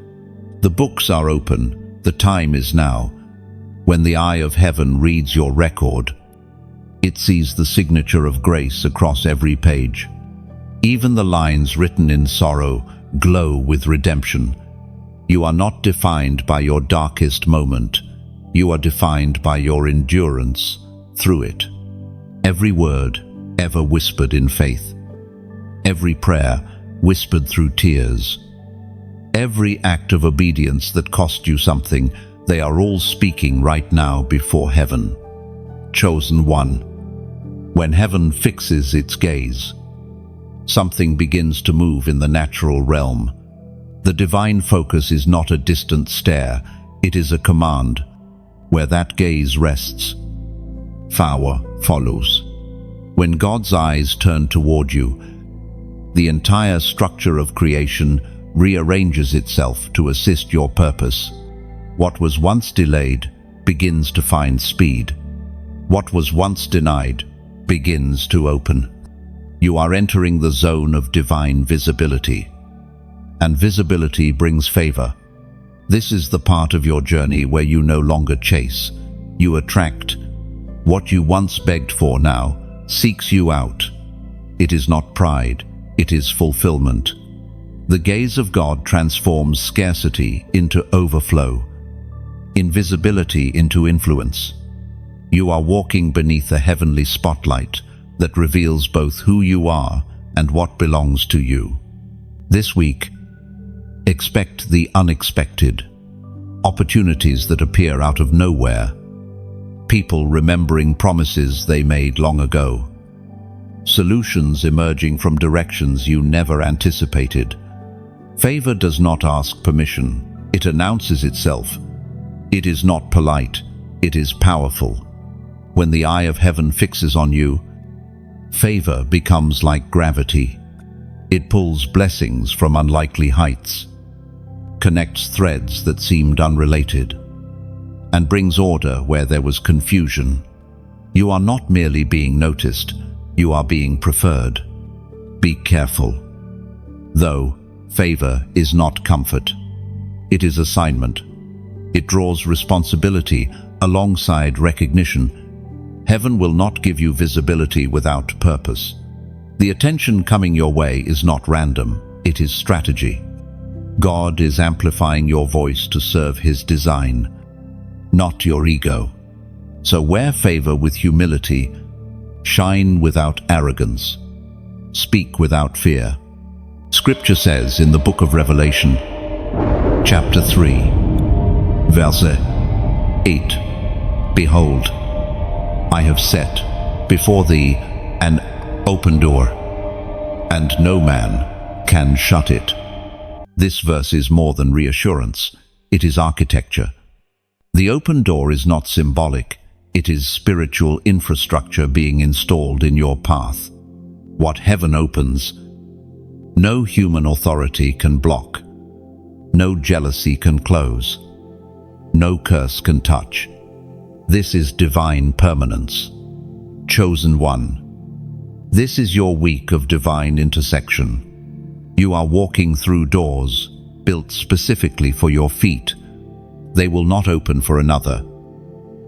The books are open. The time is now. When the eye of heaven reads your record, it sees the signature of grace across every page. Even the lines written in sorrow glow with redemption. You are not defined by your darkest moment. You are defined by your endurance through it. Every word ever whispered in faith. Every prayer whispered through tears. Every act of obedience that cost you something, they are all speaking right now before heaven. Chosen one. When heaven fixes its gaze, something begins to move in the natural realm. The divine focus is not a distant stare, it is a command. Where that gaze rests, power follows. When God's eyes turn toward you, the entire structure of creation rearranges itself to assist your purpose. What was once delayed begins to find speed. What was once denied begins to open. You are entering the zone of divine visibility. And visibility brings favor. This is the part of your journey where you no longer chase. You attract. What you once begged for now seeks you out. It is not pride, it is fulfillment. The gaze of God transforms scarcity into overflow, invisibility into influence. You are walking beneath a heavenly spotlight that reveals both who you are and what belongs to you. This week, expect the unexpected. Opportunities that appear out of nowhere. People remembering promises they made long ago. Solutions emerging from directions you never anticipated. Favor does not ask permission. It announces itself. It is not polite. It is powerful. When the eye of heaven fixes on you, favor becomes like gravity. It pulls blessings from unlikely heights, connects threads that seemed unrelated, and brings order where there was confusion. You are not merely being noticed, you are being preferred. Be careful. Though favor is not comfort, it is assignment. It draws responsibility alongside recognition. Heaven will not give you visibility without purpose. The attention coming your way is not random, it is strategy. God is amplifying your voice to serve His design, not your ego. So wear favor with humility, shine without arrogance, speak without fear. Scripture says in the book of Revelation, chapter 3, verse 8, Behold, I have set before thee an open door, and no man can shut it. This verse is more than reassurance, it is architecture. The open door is not symbolic, it is spiritual infrastructure being installed in your path. What heaven opens, no human authority can block, no jealousy can close, no curse can touch. This is divine permanence. Chosen one. This is your week of divine intersection. You are walking through doors built specifically for your feet. They will not open for another,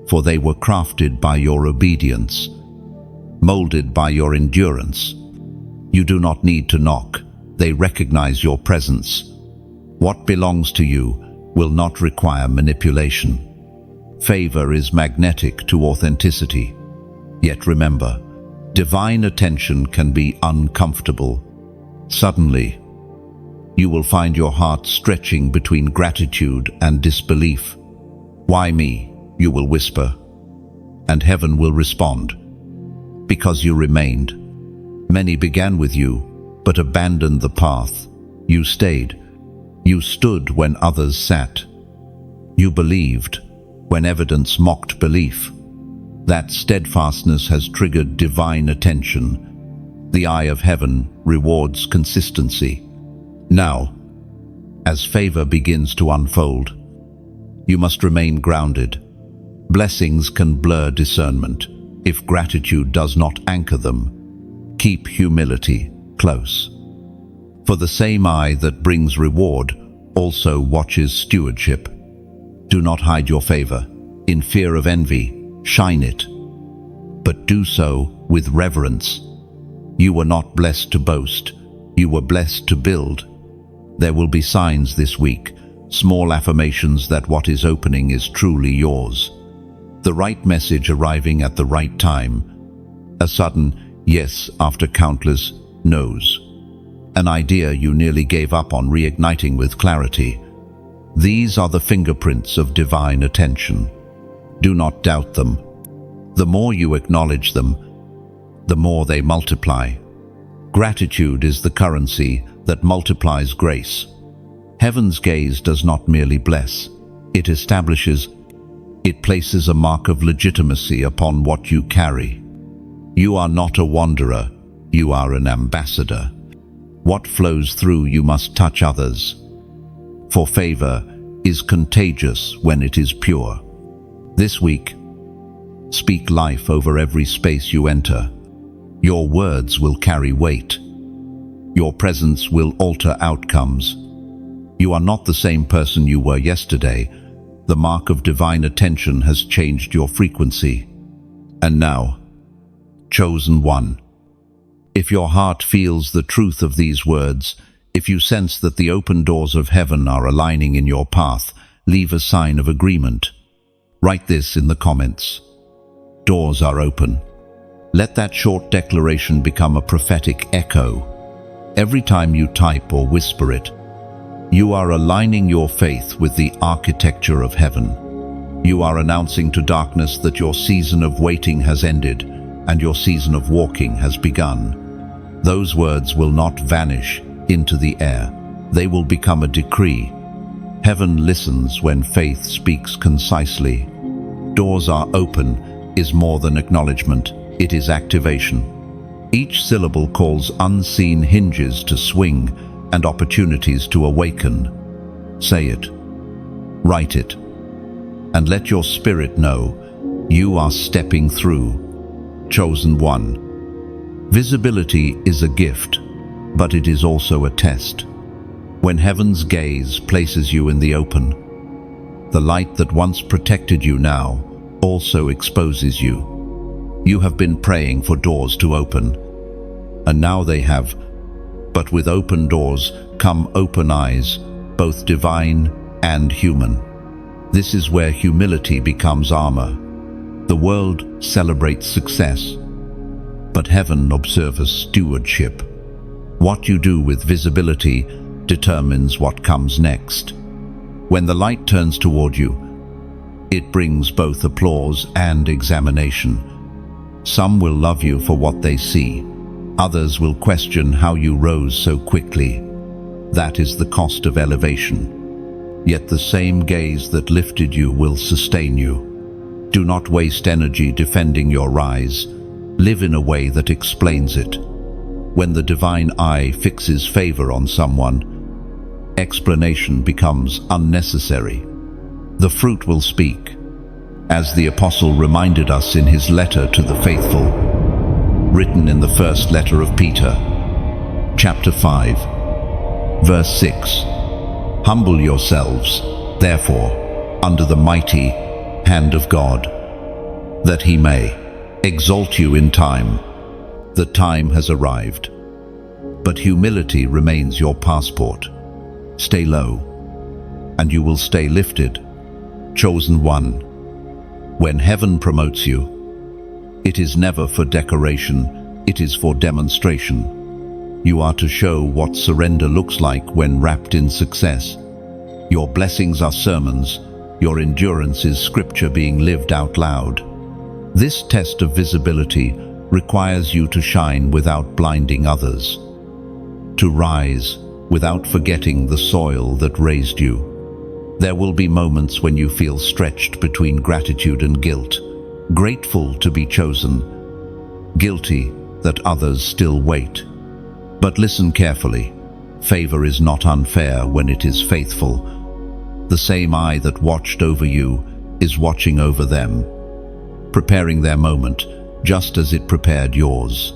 for they were crafted by your obedience, molded by your endurance. You do not need to knock. They recognize your presence. What belongs to you will not require manipulation. Favor is magnetic to authenticity. Yet remember, Divine attention can be uncomfortable. Suddenly, you will find your heart stretching between gratitude and disbelief. "Why me?" you will whisper, and heaven will respond. Because you remained. Many began with you, but abandoned the path. You stayed. You stood when others sat. You believed when evidence mocked belief. That steadfastness has triggered divine attention. The eye of heaven rewards consistency. Now, as favor begins to unfold, you must remain grounded. Blessings can blur discernment if gratitude does not anchor them. Keep humility close. For the same eye that brings reward also watches stewardship. Do not hide your favor. In fear of envy, shine it. But do so with reverence. You were not blessed to boast. You were blessed to build. There will be signs this week, small affirmations that what is opening is truly yours. The right message arriving at the right time. A sudden yes after countless no's. An idea you nearly gave up on reigniting with clarity. These are the fingerprints of divine attention. Do not doubt them. The more you acknowledge them, the more they multiply. Gratitude is the currency that multiplies grace. Heaven's gaze does not merely bless, it establishes, it places a mark of legitimacy upon what you carry. You are not a wanderer, you are an ambassador. What flows through you must touch others. For favor is contagious when it is pure. This week, speak life over every space you enter. Your words will carry weight. Your presence will alter outcomes. You are not the same person you were yesterday. The mark of divine attention has changed your frequency. And now, chosen one, if your heart feels the truth of these words, if you sense that the open doors of heaven are aligning in your path, leave a sign of agreement. Write this in the comments. Doors are open. Let that short declaration become a prophetic echo. Every time you type or whisper it, you are aligning your faith with the architecture of heaven. You are announcing to darkness that your season of waiting has ended and your season of walking has begun. Those words will not vanish into the air. They will become a decree. Heaven listens when faith speaks concisely. Doors are open is more than acknowledgement, it is activation. Each syllable calls unseen hinges to swing and opportunities to awaken. Say it, write it, and let your spirit know you are stepping through. Chosen one. Visibility is a gift, but it is also a test. When heaven's gaze places you in the open, the light that once protected you now also exposes you. You have been praying for doors to open, and now they have. But with open doors come open eyes, both divine and human. This is where humility becomes armor. The world celebrates success, but heaven observes stewardship. What you do with visibility determines what comes next. When the light turns toward you, it brings both applause and examination. Some will love you for what they see. Others will question how you rose so quickly. That is the cost of elevation. Yet the same gaze that lifted you will sustain you. Do not waste energy defending your rise. Live in a way that explains it. When the divine eye fixes favor on someone, explanation becomes unnecessary. The fruit will speak, as the apostle reminded us in his letter to the faithful, written in the first letter of Peter, chapter 5, verse 6. Humble yourselves, therefore, under the mighty hand of God, that he may exalt you in time. The time has arrived, but humility remains your passport. Stay low, and you will stay lifted. Chosen one. When heaven promotes you, it is never for decoration, It is for demonstration. You are to show what surrender looks like when wrapped in success. Your blessings are sermons. Your endurance is scripture being lived out loud. This test of visibility requires you to shine without blinding others, to rise without forgetting the soil that raised you. There will be moments when you feel stretched between gratitude and guilt, grateful to be chosen, guilty that others still wait. But listen carefully. Favor is not unfair when it is faithful. The same eye that watched over you is watching over them, preparing their moment just as it prepared yours.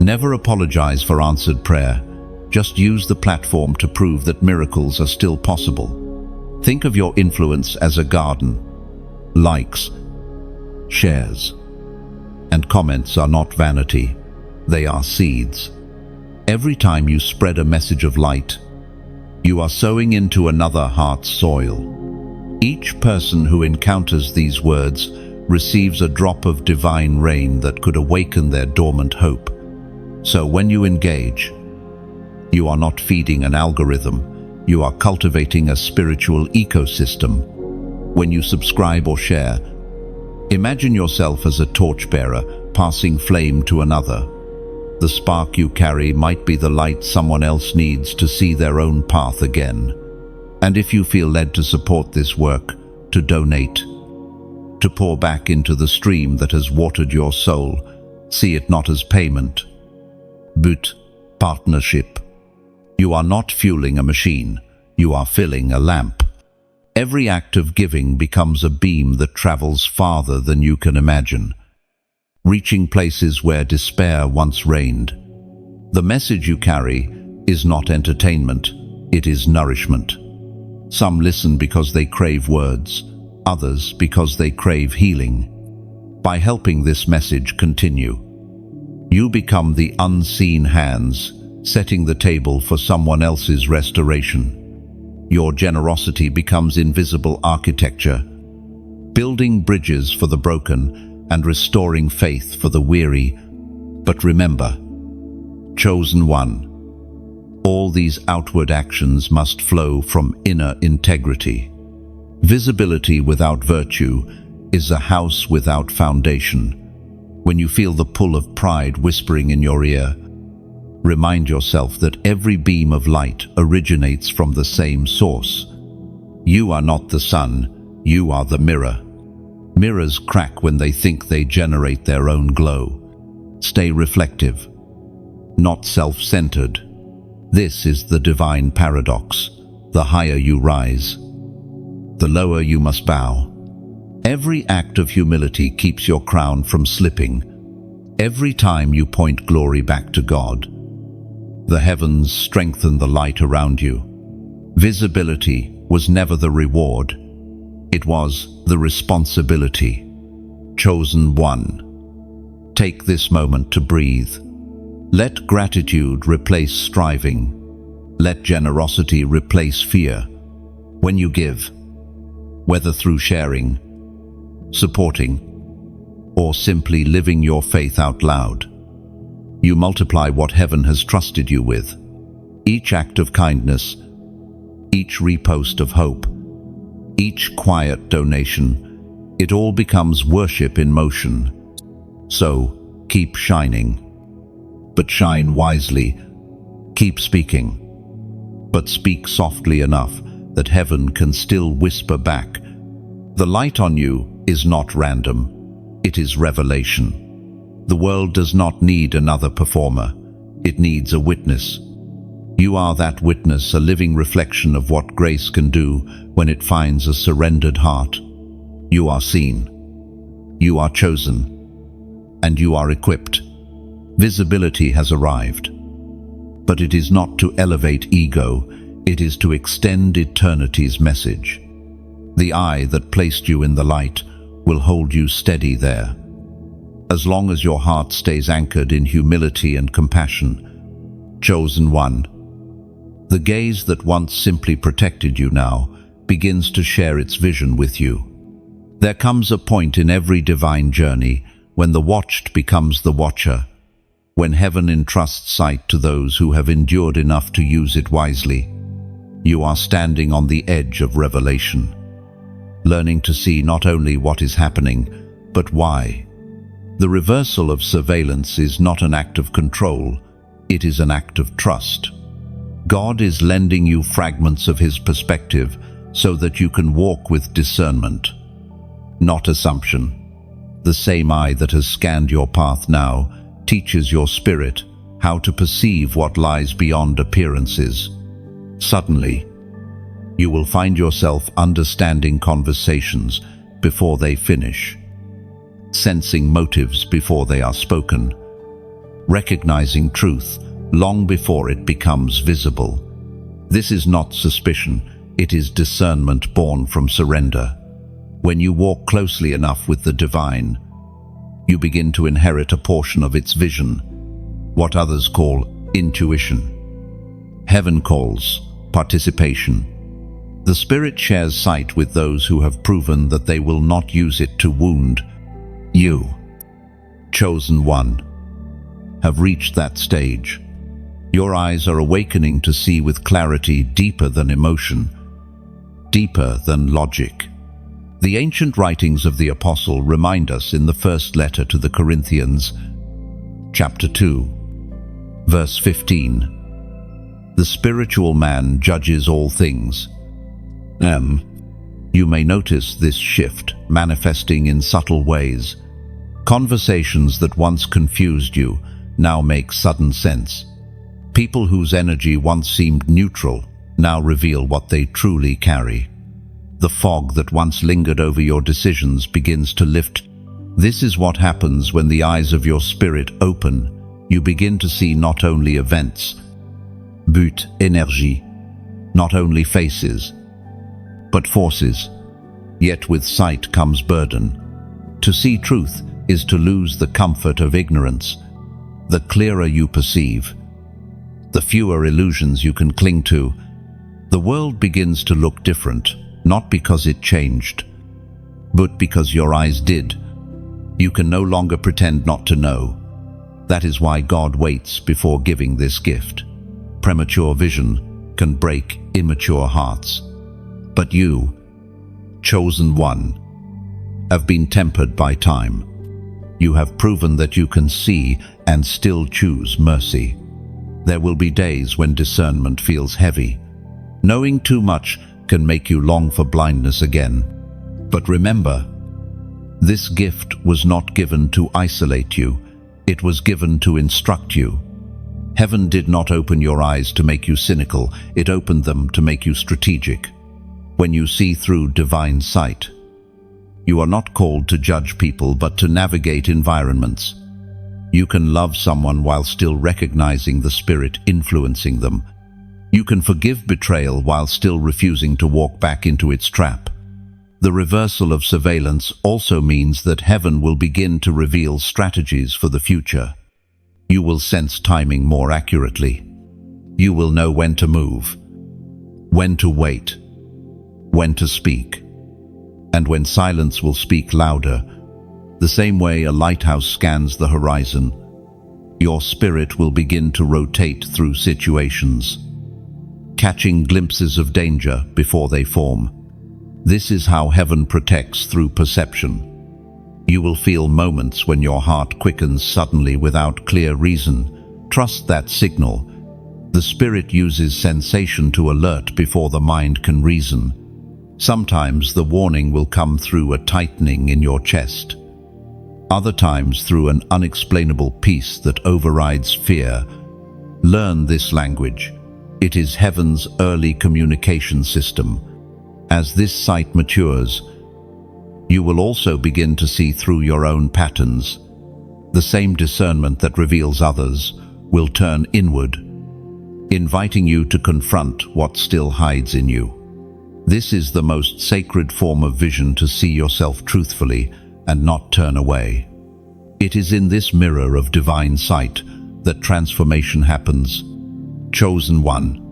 Never apologize for answered prayer. Just use the platform to prove that miracles are still possible. Think of your influence as a garden. Likes, shares, and comments are not vanity. They are seeds. Every time you spread a message of light, you are sowing into another heart's soil. Each person who encounters these words receives a drop of divine rain that could awaken their dormant hope. So when you engage, you are not feeding an algorithm, you are cultivating a spiritual ecosystem. When you subscribe or share, imagine yourself as a torchbearer passing flame to another. The spark you carry might be the light someone else needs to see their own path again. And if you feel led to support this work, to donate, to pour back into the stream that has watered your soul, see it not as payment, but partnership. You are not fueling a machine, you are filling a lamp. Every act of giving becomes a beam that travels farther than you can imagine, reaching places where despair once reigned. The message you carry is not entertainment, it is nourishment. Some listen because they crave words, others because they crave healing. By helping this message continue, you become the unseen hands, setting the table for someone else's restoration. Your generosity becomes invisible architecture, building bridges for the broken and restoring faith for the weary. But remember, chosen one, all these outward actions must flow from inner integrity. Visibility without virtue is a house without foundation. When you feel the pull of pride whispering in your ear, remind yourself that every beam of light originates from the same source. You are not the sun, you are the mirror. Mirrors crack when they think they generate their own glow. Stay reflective, not self-centered. This is the divine paradox. The higher you rise, the lower you must bow. Every act of humility keeps your crown from slipping. Every time you point glory back to God, the heavens strengthen the light around you. Visibility was never the reward. It was the responsibility. Chosen one. Take this moment to breathe. Let gratitude replace striving. Let generosity replace fear. When you give, whether through sharing, supporting, or simply living your faith out loud, you multiply what heaven has trusted you with. Each act of kindness, each repost of hope, each quiet donation, it all becomes worship in motion. So, keep shining. But shine wisely. Keep speaking. But speak softly enough that heaven can still whisper back. The light on you is not random. It is revelation. The world does not need another performer. It needs a witness. You are that witness, a living reflection of what grace can do when it finds a surrendered heart. You are seen. You are chosen. And you are equipped. Visibility has arrived. But it is not to elevate ego, it is to extend eternity's message. The eye that placed you in the light will hold you steady there. As long as your heart stays anchored in humility and compassion. Chosen one. The gaze that once simply protected you now begins to share its vision with you. There comes a point in every divine journey when the watched becomes the watcher. when heaven entrusts sight to those who have endured enough to use it wisely, you are standing on the edge of revelation, learning to see not only what is happening, but why. The reversal of surveillance is not an act of control, it is an act of trust. God is lending you fragments of His perspective so that you can walk with discernment, not assumption. The same eye that has scanned your path now teaches your spirit how to perceive what lies beyond appearances. Suddenly, you will find yourself understanding conversations before they finish, sensing motives before they are spoken, recognizing truth long before it becomes visible. This is not suspicion, it is discernment born from surrender. When you walk closely enough with the divine, you begin to inherit a portion of its vision, what others call intuition. Heaven calls participation. The Spirit shares sight with those who have proven that they will not use it to wound. You, chosen one, have reached that stage. Your eyes are awakening to see with clarity deeper than emotion, deeper than logic. The ancient writings of the Apostle remind us in the first letter to the Corinthians, chapter 2, verse 15. The spiritual man judges all things. You may notice this shift manifesting in subtle ways. Conversations that once confused you now make sudden sense. People whose energy once seemed neutral now reveal what they truly carry. The fog that once lingered over your decisions begins to lift. This is what happens when the eyes of your spirit open. You begin to see not only events, but énergie, not only faces, but forces. Yet with sight comes burden. To see truth is to lose the comfort of ignorance. The clearer you perceive, the fewer illusions you can cling to. The world begins to look different, not because it changed, but because your eyes did. You can no longer pretend not to know. That is why God waits before giving this gift. Premature vision can break immature hearts. But you, chosen one, have been tempered by time. You have proven that you can see and still choose mercy. There will be days when discernment feels heavy. Knowing too much can make you long for blindness again. But remember, this gift was not given to isolate you. It was given to instruct you. Heaven did not open your eyes to make you cynical. It opened them to make you strategic. When you see through divine sight, you are not called to judge people but to navigate environments. You can love someone while still recognizing the Spirit influencing them. You can forgive betrayal while still refusing to walk back into its trap. The reversal of surveillance also means that heaven will begin to reveal strategies for the future. You will sense timing more accurately. You will know when to move, when to wait, when to speak, and when silence will speak louder. The same way a lighthouse scans the horizon, your spirit will begin to rotate through situations, catching glimpses of danger before they form. This is how heaven protects through perception. You will feel moments when your heart quickens suddenly without clear reason. Trust that signal. The Spirit uses sensation to alert before the mind can reason. Sometimes the warning will come through a tightening in your chest. Other times through an unexplainable peace that overrides fear. Learn this language. It is heaven's early communication system. As this sight matures, you will also begin to see through your own patterns. The same discernment that reveals others will turn inward, inviting you to confront what still hides in you. This is the most sacred form of vision, to see yourself truthfully and not turn away. It is in this mirror of divine sight that transformation happens. Chosen one.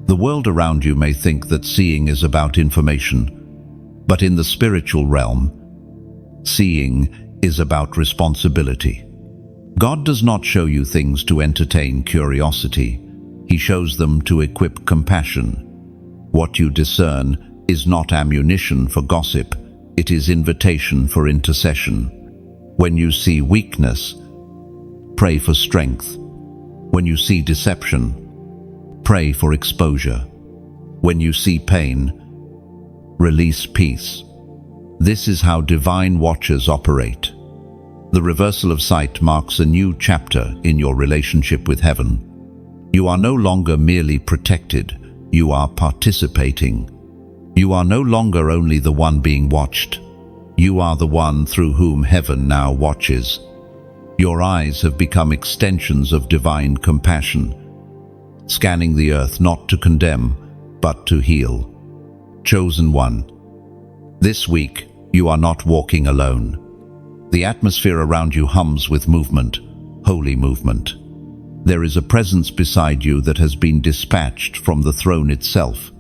The world around you may think that seeing is about information, but in the spiritual realm, seeing is about responsibility. God does not show you things to entertain curiosity. He shows them to equip compassion. What you discern is not ammunition for gossip, it is invitation for intercession. When you see weakness, pray for strength. When you see deception, pray for exposure. When you see pain, release peace. This is how divine watchers operate. The reversal of sight marks a new chapter in your relationship with heaven. You are no longer merely protected, you are participating. You are no longer only the one being watched. You are the one through whom heaven now watches. Your eyes have become extensions of divine compassion, scanning the earth not to condemn, but to heal. Chosen one. This week, you are not walking alone. The atmosphere around you hums with movement, holy movement. There is a presence beside you that has been dispatched from the throne itself,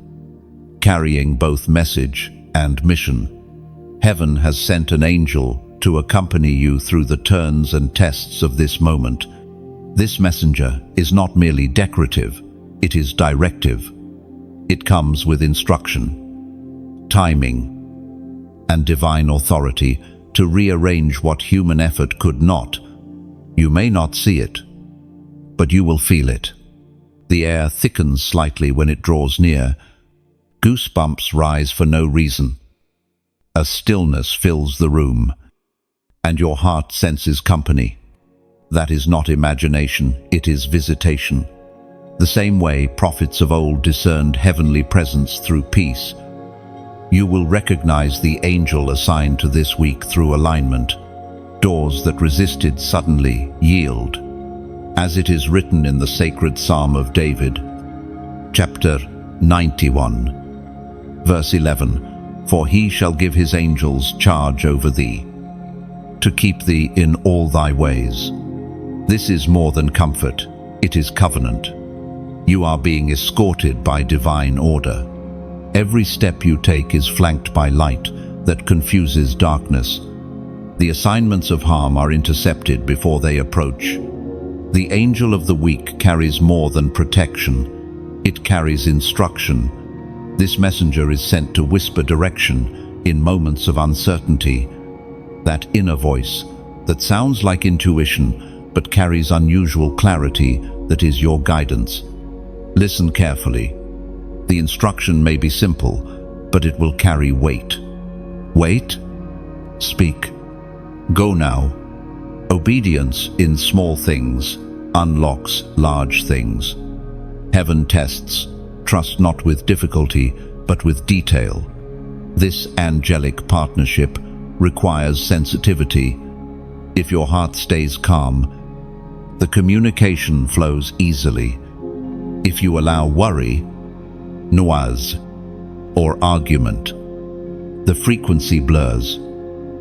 carrying both message and mission. Heaven has sent an angel to accompany you through the turns and tests of this moment. This messenger is not merely decorative, it is directive. It comes with instruction, timing, and divine authority to rearrange what human effort could not. You may not see it, but you will feel it. The air thickens slightly when it draws near. Goosebumps rise for no reason. A stillness fills the room, and your heart senses company. That is not imagination, it is visitation. The same way prophets of old discerned heavenly presence through peace, you will recognize the angel assigned to this week through alignment. Doors that resisted suddenly yield. As it is written in the sacred Psalm of David, chapter 91, verse 11, "For he shall give his angels charge over thee, to keep thee in all thy ways." This is more than comfort, it is covenant. You are being escorted by divine order. Every step you take is flanked by light that confuses darkness. The assignments of harm are intercepted before they approach. The angel of the week carries more than protection. It carries instruction. This messenger is sent to whisper direction in moments of uncertainty. That inner voice that sounds like intuition but carries unusual clarity, that is your guidance. Listen carefully. The instruction may be simple, but it will carry weight. Wait, speak, go now. Obedience in small things unlocks large things. Heaven tests, trust not with difficulty, but with detail. This angelic partnership requires sensitivity. If your heart stays calm, the communication flows easily. If you allow worry, noise, or argument, the frequency blurs.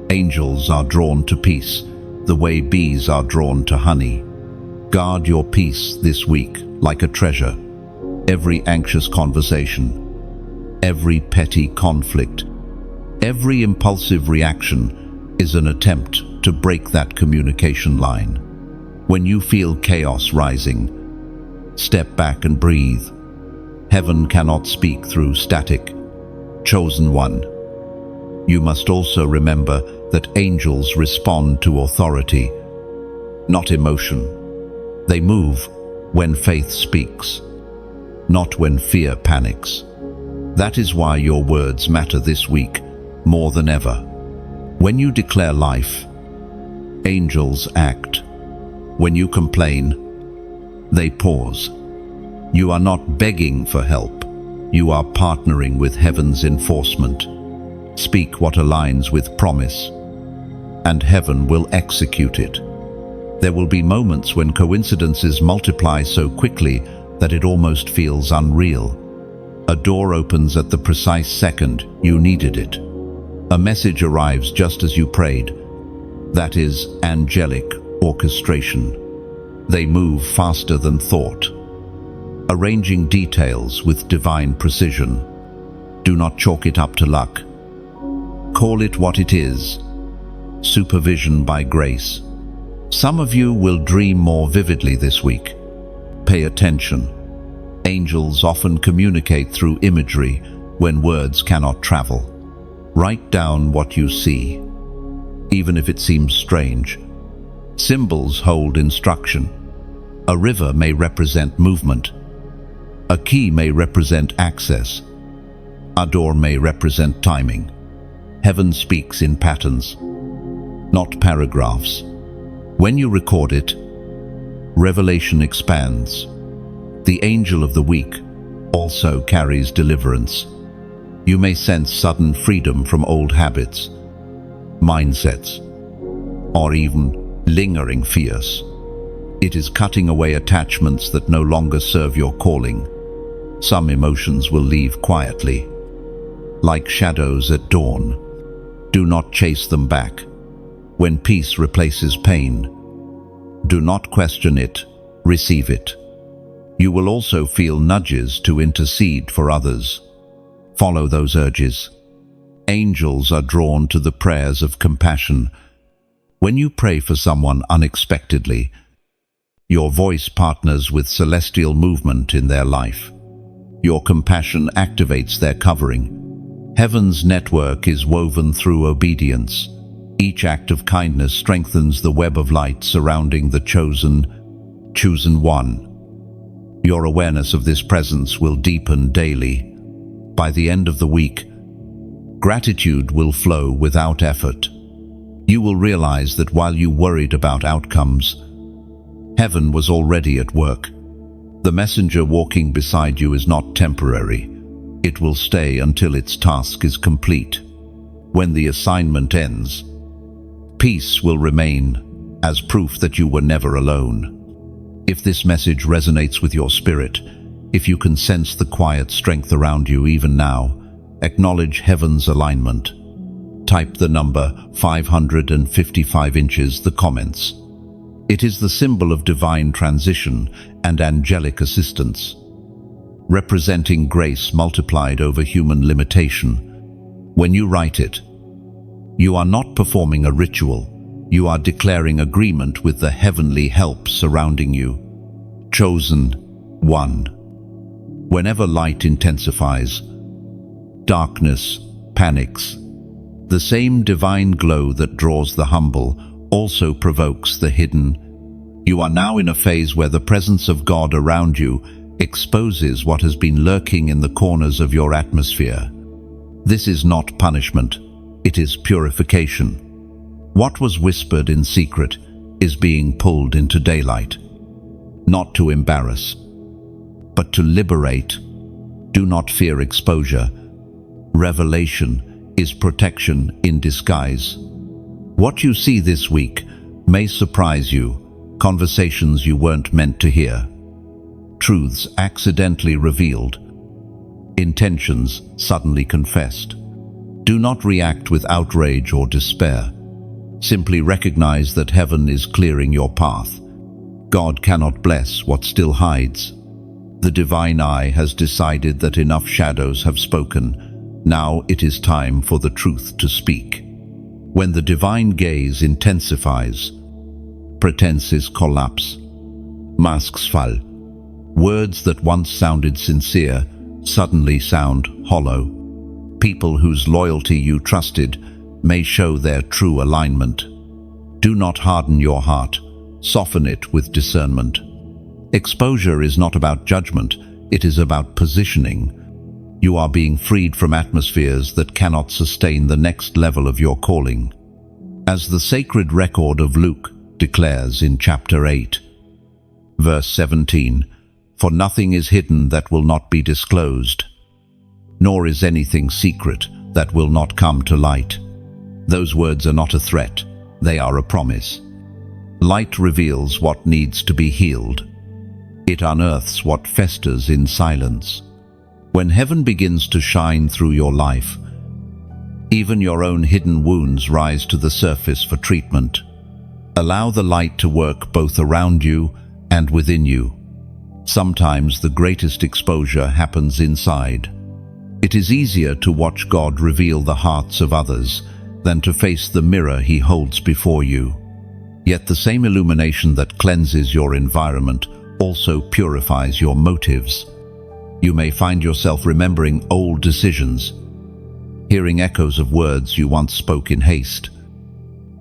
Angels are drawn to peace, the way bees are drawn to honey. Guard your peace this week like a treasure. Every anxious conversation, every petty conflict, every impulsive reaction is an attempt to break that communication line. When you feel chaos rising, step back and breathe. Heaven cannot speak through static. Chosen one. You must also remember that angels respond to authority, not emotion. They move when faith speaks, not when fear panics. That is why your words matter this week more than ever. When you declare life, angels act. When you complain, they pause. You are not begging for help. You are partnering with heaven's enforcement. Speak what aligns with promise, and heaven will execute it. There will be moments when coincidences multiply so quickly that it almost feels unreal. A door opens at the precise second you needed it. A message arrives just as you prayed. That is angelic orchestration. They move faster than thought, arranging details with divine precision. Do not chalk it up to luck. Call it what it is: supervision by grace. Some of you will dream more vividly this week. Pay attention. Angels often communicate through imagery when words cannot travel. Write down what you see, even if it seems strange. Symbols hold instruction. A river may represent movement. A key may represent access. A door may represent timing. Heaven speaks in patterns, not paragraphs. When you record it, revelation expands. The angel of the week also carries deliverance. You may sense sudden freedom from old habits, mindsets, or even lingering fears. It is cutting away attachments that no longer serve your calling. Some emotions will leave quietly, like shadows at dawn. Do not chase them back. When peace replaces pain, do not question it, receive it. You will also feel nudges to intercede for others. Follow those urges. Angels are drawn to the prayers of compassion. When you pray for someone unexpectedly, your voice partners with celestial movement in their life. Your compassion activates their covering. Heaven's network is woven through obedience. Each act of kindness strengthens the web of light surrounding the chosen one. Your awareness of this presence will deepen daily. By the end of the week, gratitude will flow without effort. You will realize that while you worried about outcomes, heaven was already at work. The messenger walking beside you is not temporary. It will stay until its task is complete. When the assignment ends, peace will remain as proof that you were never alone. If this message resonates with your spirit, if you can sense the quiet strength around you even now, acknowledge heaven's alignment. Type the number 555 inches the comments. It is the symbol of divine transition and angelic assistance, representing grace multiplied over human limitation. When you write it, you are not performing a ritual. You are declaring agreement with the heavenly help surrounding you. Chosen one. Whenever light intensifies, darkness panics. The same divine glow that draws the humble also provokes the hidden. You are now in a phase where the presence of God around you exposes what has been lurking in the corners of your atmosphere. This is not punishment, it is purification. What was whispered in secret is being pulled into daylight, not to embarrass, but to liberate. Do not fear exposure. Revelation is protection in disguise. What you see this week may surprise you, conversations you weren't meant to hear, truths accidentally revealed, intentions suddenly confessed. Do not react with outrage or despair. Simply recognize that heaven is clearing your path. God cannot bless what still hides. The divine eye has decided that enough shadows have spoken. Now it is time for the truth to speak. When the divine gaze intensifies, pretenses collapse, masks fall. Words that once sounded sincere suddenly sound hollow. People whose loyalty you trusted may show their true alignment. Do not harden your heart, soften it with discernment. Exposure is not about judgment, it is about positioning. You are being freed from atmospheres that cannot sustain the next level of your calling. As the sacred record of Luke declares in chapter 8, verse 17, "For nothing is hidden that will not be disclosed, nor is anything secret that will not come to light." Those words are not a threat, they are a promise. Light reveals what needs to be healed. It unearths what festers in silence. When heaven begins to shine through your life, even your own hidden wounds rise to the surface for treatment. Allow the light to work both around you and within you. Sometimes the greatest exposure happens inside. It is easier to watch God reveal the hearts of others than to face the mirror He holds before you. Yet the same illumination that cleanses your environment also purifies your motives. You may find yourself remembering old decisions, hearing echoes of words you once spoke in haste,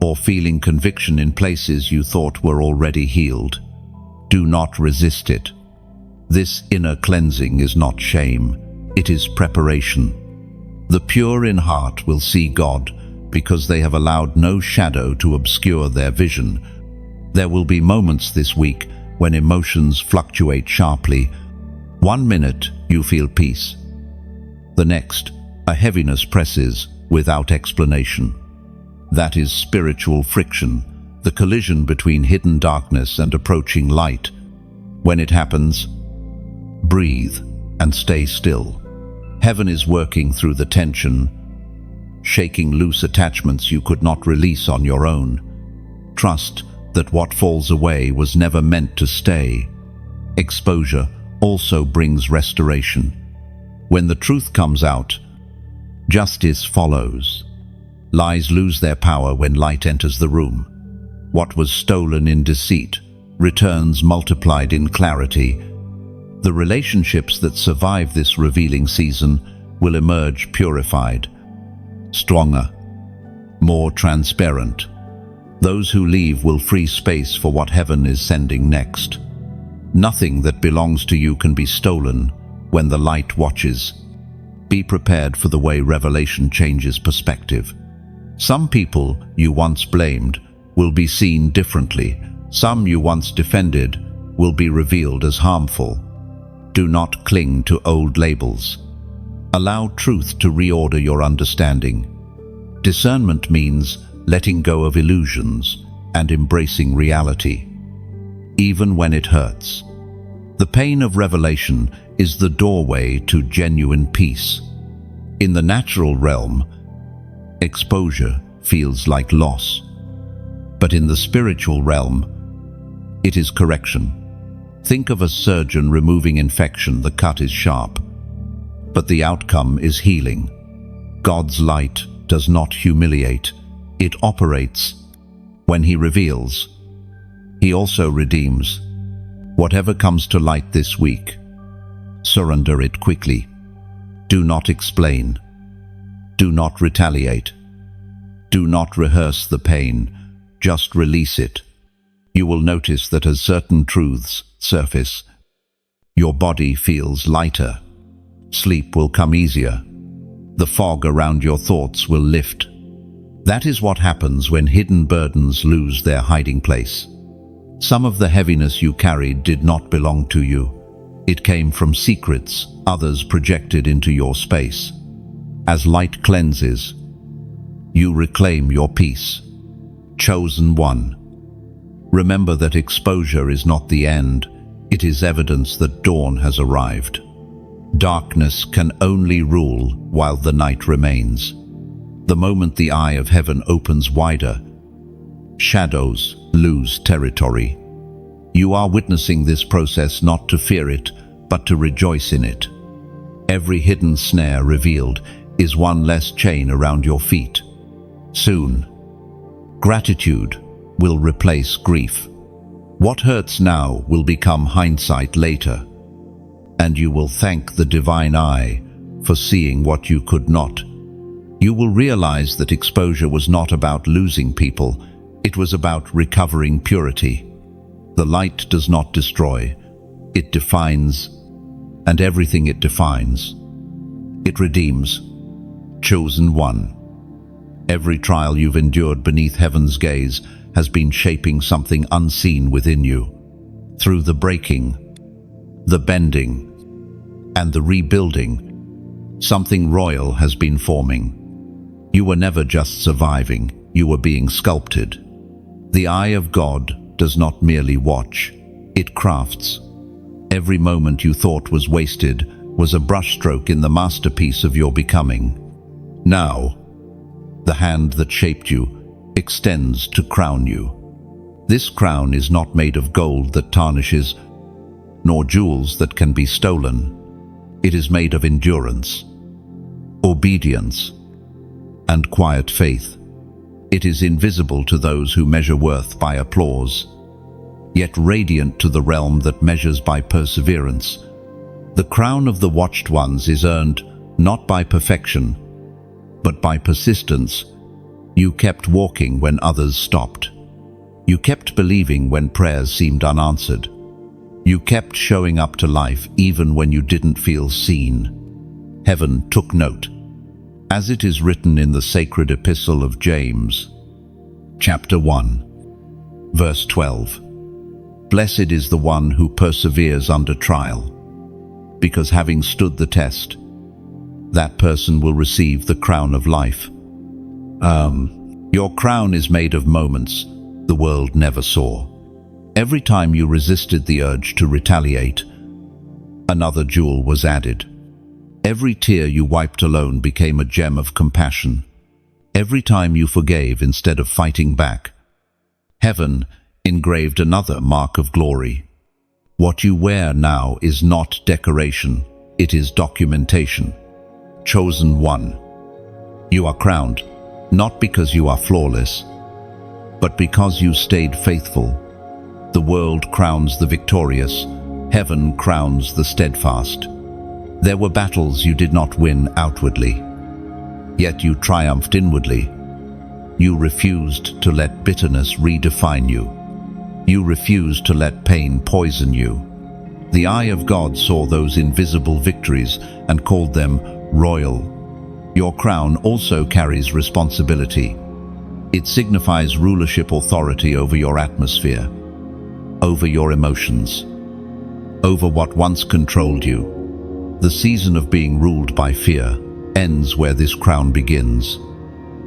or feeling conviction in places you thought were already healed. Do not resist it. This inner cleansing is not shame, it is preparation. The pure in heart will see God because they have allowed no shadow to obscure their vision. There will be moments this week when emotions fluctuate sharply. 1 minute you feel peace. The next, a heaviness presses without explanation. That is spiritual friction, the collision between hidden darkness and approaching light. When it happens, breathe and stay still. Heaven is working through the tension, shaking loose attachments you could not release on your own. Trust that what falls away was never meant to stay. Exposure also brings restoration. When the truth comes out, justice follows. Lies lose their power when light enters the room. What was stolen in deceit returns multiplied in clarity. The relationships that survive this revealing season will emerge purified, stronger, more transparent. Those who leave will free space for what heaven is sending next. Nothing that belongs to you can be stolen when the light watches. Be prepared for the way revelation changes perspective. Some people you once blamed will be seen differently. Some you once defended will be revealed as harmful. Do not cling to old labels. Allow truth to reorder your understanding. Discernment means letting go of illusions and embracing reality, even when it hurts. The pain of revelation is the doorway to genuine peace. In the natural realm, exposure feels like loss. But in the spiritual realm, it is correction. Think of a surgeon removing infection. The cut is sharp, but the outcome is healing. God's light does not humiliate. It operates. When He reveals, He also redeems. Whatever comes to light this week, surrender it quickly. Do not explain. Do not retaliate. Do not rehearse the pain. Just release it. You will notice that as certain truths surface, your body feels lighter. Sleep will come easier. The fog around your thoughts will lift. That is what happens when hidden burdens lose their hiding place. Some of the heaviness you carried did not belong to you. It came from secrets others projected into your space. As light cleanses, you reclaim your peace. Chosen one. Remember that exposure is not the end. It is evidence that dawn has arrived. Darkness can only rule while the night remains. The moment the eye of heaven opens wider, shadows lose territory. You are witnessing this process not to fear it, but to rejoice in it. Every hidden snare revealed is one less chain around your feet. Soon, gratitude will replace grief. What hurts now will become hindsight later, and you will thank the divine eye for seeing what you could not. You will realize that exposure was not about losing people, it was about recovering purity. The light does not destroy, it defines, and everything it defines, it redeems. Chosen one. Every trial you've endured beneath heaven's gaze has been shaping something unseen within you. Through the breaking, the bending, and the rebuilding, something royal has been forming. You were never just surviving, you were being sculpted. The eye of God does not merely watch, it crafts. Every moment you thought was wasted was a brushstroke in the masterpiece of your becoming. Now, the hand that shaped you extends to crown you. This crown is not made of gold that tarnishes, nor jewels that can be stolen. It is made of endurance, obedience, and quiet faith. It is invisible to those who measure worth by applause, yet radiant to the realm that measures by perseverance. The crown of the watched ones is earned not by perfection, but by persistence. You kept walking when others stopped. You kept believing when prayers seemed unanswered. You kept showing up to life even when you didn't feel seen. Heaven took note. As it is written in the sacred epistle of James, chapter 1, verse 12, "Blessed is the one who perseveres under trial, because having stood the test, that person will receive the crown of life." Your crown is made of moments the world never saw. Every time you resisted the urge to retaliate, another jewel was added. Every tear you wiped alone became a gem of compassion. Every time you forgave instead of fighting back, heaven engraved another mark of glory. What you wear now is not decoration, it is documentation. Chosen one. You are crowned, not because you are flawless, but because you stayed faithful. The world crowns the victorious, heaven crowns the steadfast. There were battles you did not win outwardly, yet you triumphed inwardly. You refused to let bitterness redefine you. You refused to let pain poison you. The eye of God saw those invisible victories and called them royal. Your crown also carries responsibility. It signifies rulership authority over your atmosphere, over your emotions, over what once controlled you. The season of being ruled by fear ends where this crown begins.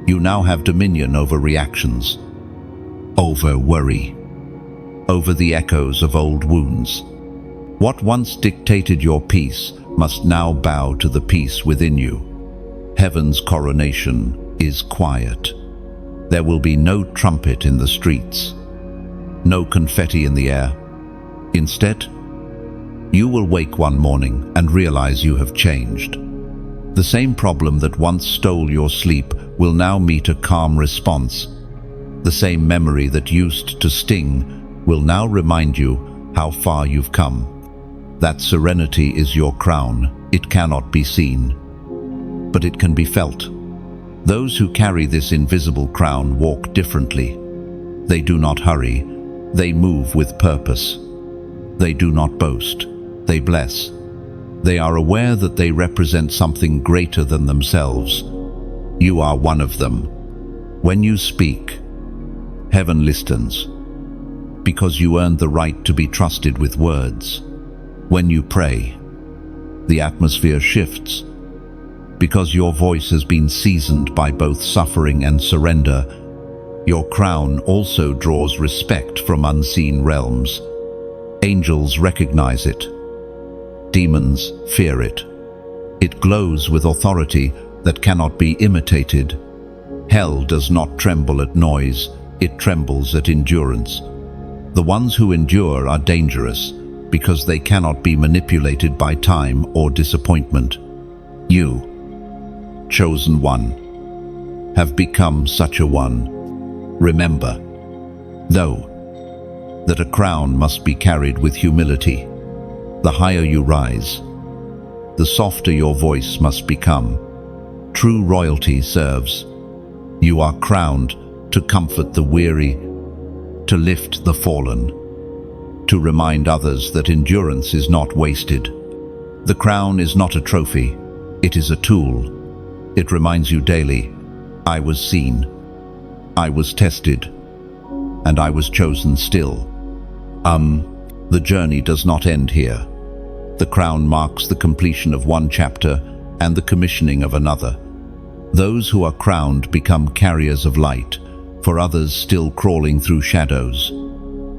You now have dominion over reactions, over worry, over the echoes of old wounds. What once dictated your peace must now bow to the peace within you. Heaven's coronation is quiet. There will be no trumpet in the streets, no confetti in the air. Instead, you will wake one morning and realize you have changed. The same problem that once stole your sleep will now meet a calm response. The same memory that used to sting will now remind you how far you've come. That serenity is your crown. It cannot be seen, but it can be felt. Those who carry this invisible crown walk differently. They do not hurry. They move with purpose. They do not boast. They bless. They are aware that they represent something greater than themselves. You are one of them. When you speak, heaven listens, because you earned the right to be trusted with words. When you pray, the atmosphere shifts, because your voice has been seasoned by both suffering and surrender. Your crown also draws respect from unseen realms. Angels recognize it. Demons fear it. It glows with authority that cannot be imitated. Hell does not tremble at noise, it trembles at endurance. The ones who endure are dangerous because they cannot be manipulated by time or disappointment. You, chosen one, have become such a one. Remember, though, that a crown must be carried with humility. The higher you rise, the softer your voice must become. True royalty serves. You are crowned to comfort the weary, to lift the fallen, to remind others that endurance is not wasted. The crown is not a trophy, it is a tool. It reminds you daily, I was seen, I was tested, and I was chosen still. The journey does not end here. The crown marks the completion of one chapter and the commissioning of another. Those who are crowned become carriers of light, for others still crawling through shadows.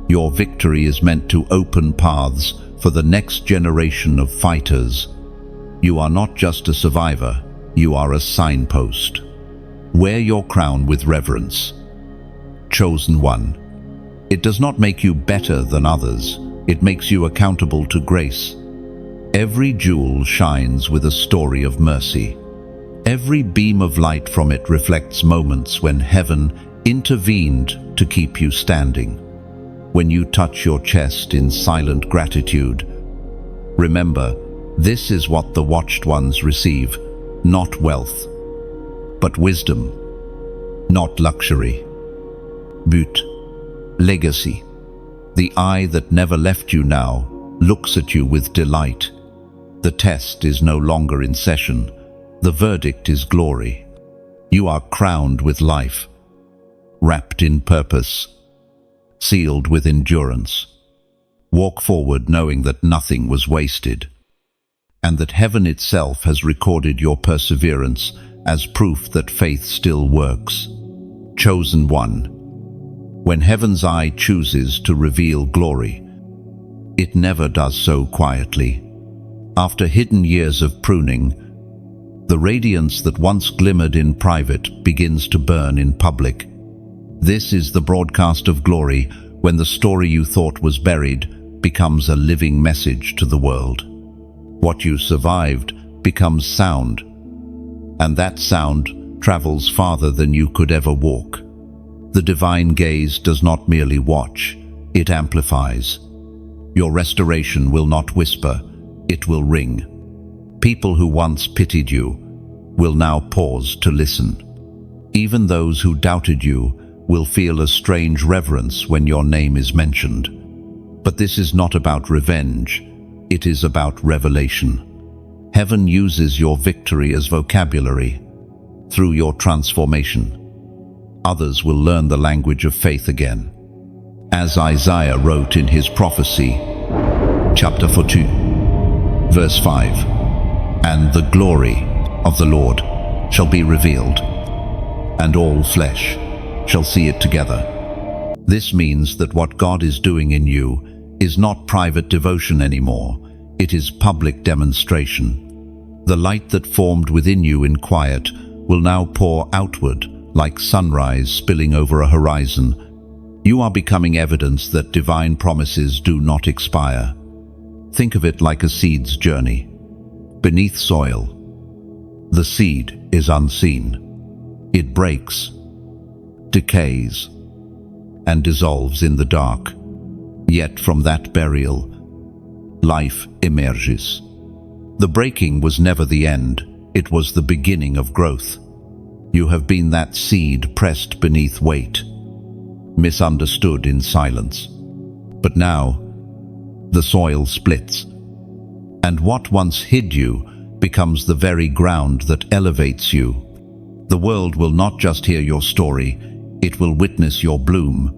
Your victory is meant to open paths for the next generation of fighters. You are not just a survivor, you are a signpost. Wear your crown with reverence. Chosen one. It does not make you better than others, it makes you accountable to grace. Every jewel shines with a story of mercy. Every beam of light from it reflects moments when heaven intervened to keep you standing. When you touch your chest in silent gratitude, remember, this is what the watched ones receive, not wealth, but wisdom, not luxury. But legacy. The eye that never left you now looks at you with delight. The test is no longer in session. The verdict is glory. You are crowned with life, wrapped in purpose, sealed with endurance. Walk forward knowing that nothing was wasted, and that heaven itself has recorded your perseverance as proof that faith still works. Chosen one. When heaven's eye chooses to reveal glory, it never does so quietly. After hidden years of pruning, the radiance that once glimmered in private begins to burn in public. This is the broadcast of glory, when the story you thought was buried becomes a living message to the world. What you survived becomes sound, and that sound travels farther than you could ever walk. The divine gaze does not merely watch, it amplifies. Your restoration will not whisper, it will ring. People who once pitied you will now pause to listen. Even those who doubted you will feel a strange reverence when your name is mentioned. But this is not about revenge, it is about revelation. Heaven uses your victory as vocabulary. Through your transformation, others will learn the language of faith again. As Isaiah wrote in his prophecy, chapter 42, verse 5, "And the glory of the Lord shall be revealed, and all flesh shall see it together." This means that what God is doing in you is not private devotion anymore, it is public demonstration. The light that formed within you in quiet will now pour outward like sunrise spilling over a horizon. You are becoming evidence that divine promises do not expire. Think of it like a seed's journey. Beneath soil, the seed is unseen. It breaks, decays, and dissolves in the dark. Yet from that burial, life emerges. The breaking was never the end, it was the beginning of growth. You have been that seed pressed beneath weight, misunderstood in silence. But now, the soil splits, and what once hid you becomes the very ground that elevates you. The world will not just hear your story, it will witness your bloom.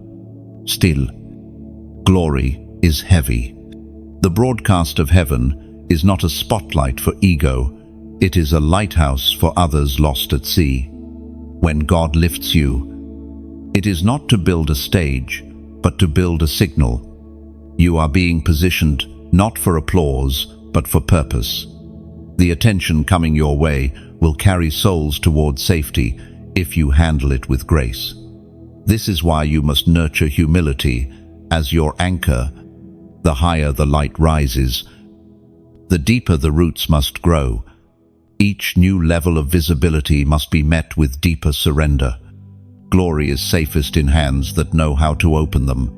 Still, glory is heavy. The broadcast of heaven is not a spotlight for ego, it is a lighthouse for others lost at sea. When God lifts you, it is not to build a stage, but to build a signal. You are being positioned not for applause, but for purpose. The attention coming your way will carry souls towards safety if you handle it with grace. This is why you must nurture humility as your anchor. The higher the light rises, the deeper the roots must grow. Each new level of visibility must be met with deeper surrender. Glory is safest in hands that know how to open them.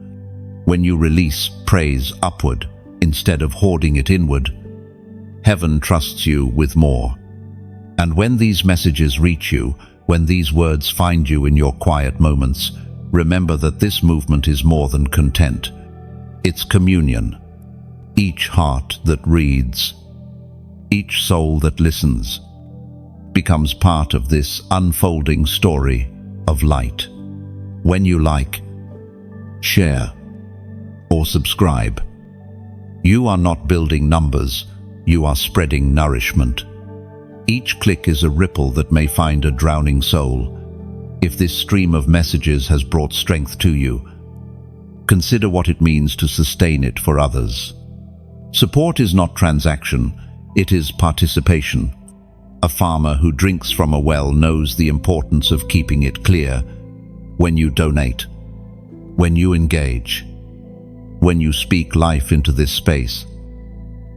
When you release praise upward instead of hoarding it inward, heaven trusts you with more. And when these messages reach you, when these words find you in your quiet moments, remember that this movement is more than content. It's communion. Each heart that reads, each soul that listens, becomes part of this unfolding story of light. When you like, share, or subscribe, you are not building numbers, you are spreading nourishment. Each click is a ripple that may find a drowning soul. If this stream of messages has brought strength to you, consider what it means to sustain it for others. Support is not transaction, it is participation. A farmer who drinks from a well knows the importance of keeping it clear. When you donate, when you engage, when you speak life into this space,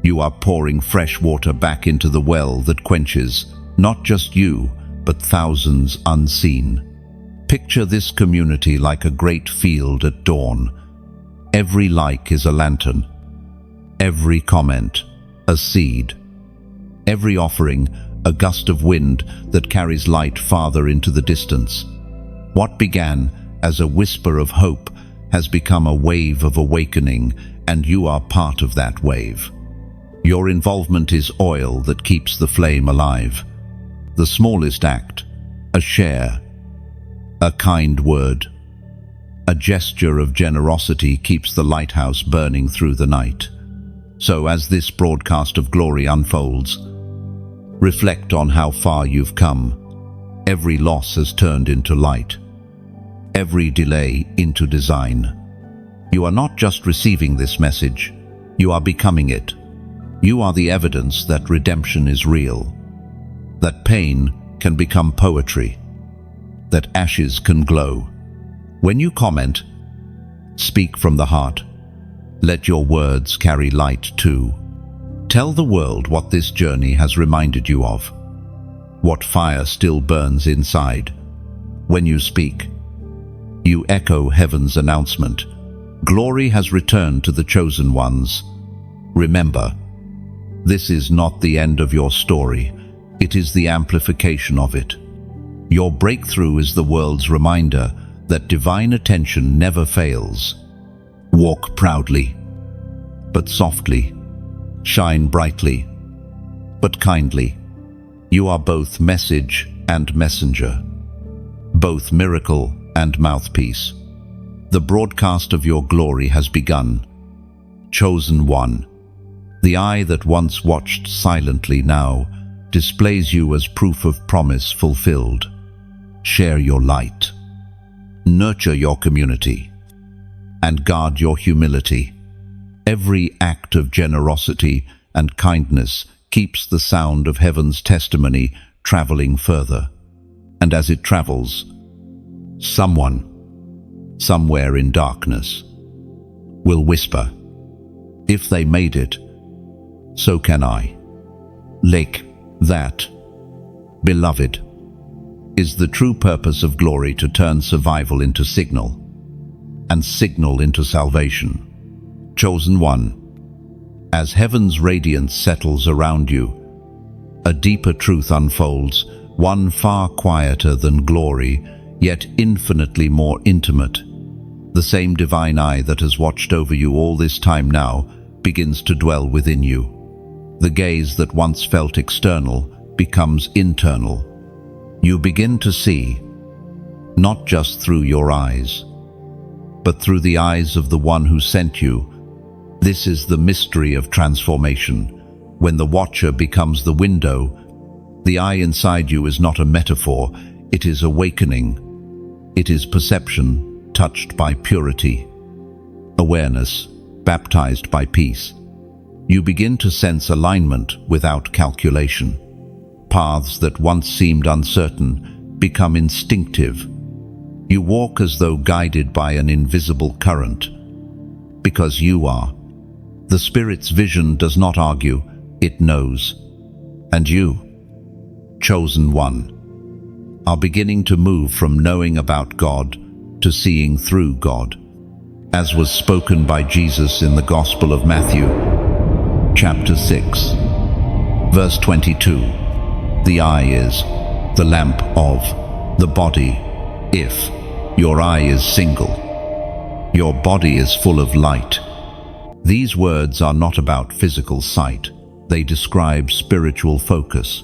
you are pouring fresh water back into the well that quenches not just you, but thousands unseen. Picture this community like a great field at dawn. Every like is a lantern, every comment a seed, every offering a gust of wind that carries light farther into the distance. What began as a whisper of hope has become a wave of awakening, and you are part of that wave. Your involvement is oil that keeps the flame alive. The smallest act, a share, a kind word, a gesture of generosity keeps the lighthouse burning through the night. So as this broadcast of glory unfolds, reflect on how far you've come. Every loss has turned into light, every delay into design. You are not just receiving this message, you are becoming it. You are the evidence that redemption is real, that pain can become poetry, that ashes can glow. When you comment, speak from the heart. Let your words carry light too. Tell the world what this journey has reminded you of, what fire still burns inside. When you speak, you echo heaven's announcement. Glory has returned to the chosen ones. Remember, this is not the end of your story. It is the amplification of it. Your breakthrough is the world's reminder that divine attention never fails. Walk proudly, but softly. Shine brightly, but kindly. You are both message and messenger, both miracle and mouthpiece. The broadcast of your glory has begun. Chosen one, the eye that once watched silently now displays you as proof of promise fulfilled. Share your light, nurture your community, and guard your humility. Every act of generosity and kindness keeps the sound of heaven's testimony traveling further. And as it travels, someone, somewhere in darkness, will whisper, "If they made it, so can I." Like that, beloved, is the true purpose of glory, to turn survival into signal, and signal into salvation. Chosen one, as heaven's radiance settles around you, a deeper truth unfolds, one far quieter than glory, yet infinitely more intimate. The same divine eye that has watched over you all this time now begins to dwell within you. The gaze that once felt external becomes internal. You begin to see, not just through your eyes, but through the eyes of the one who sent you. This is the mystery of transformation. When the watcher becomes the window, the eye inside you is not a metaphor, it is awakening. It is perception touched by purity, awareness baptized by peace. You begin to sense alignment without calculation. Paths that once seemed uncertain become instinctive. You walk as though guided by an invisible current, because you are. The Spirit's vision does not argue, it knows. And you, chosen one, are beginning to move from knowing about God to seeing through God, as was spoken by Jesus in the Gospel of Matthew, chapter 6, verse 22. The eye is the lamp of the body. If your eye is single, your body is full of light. These words are not about physical sight. They describe spiritual focus.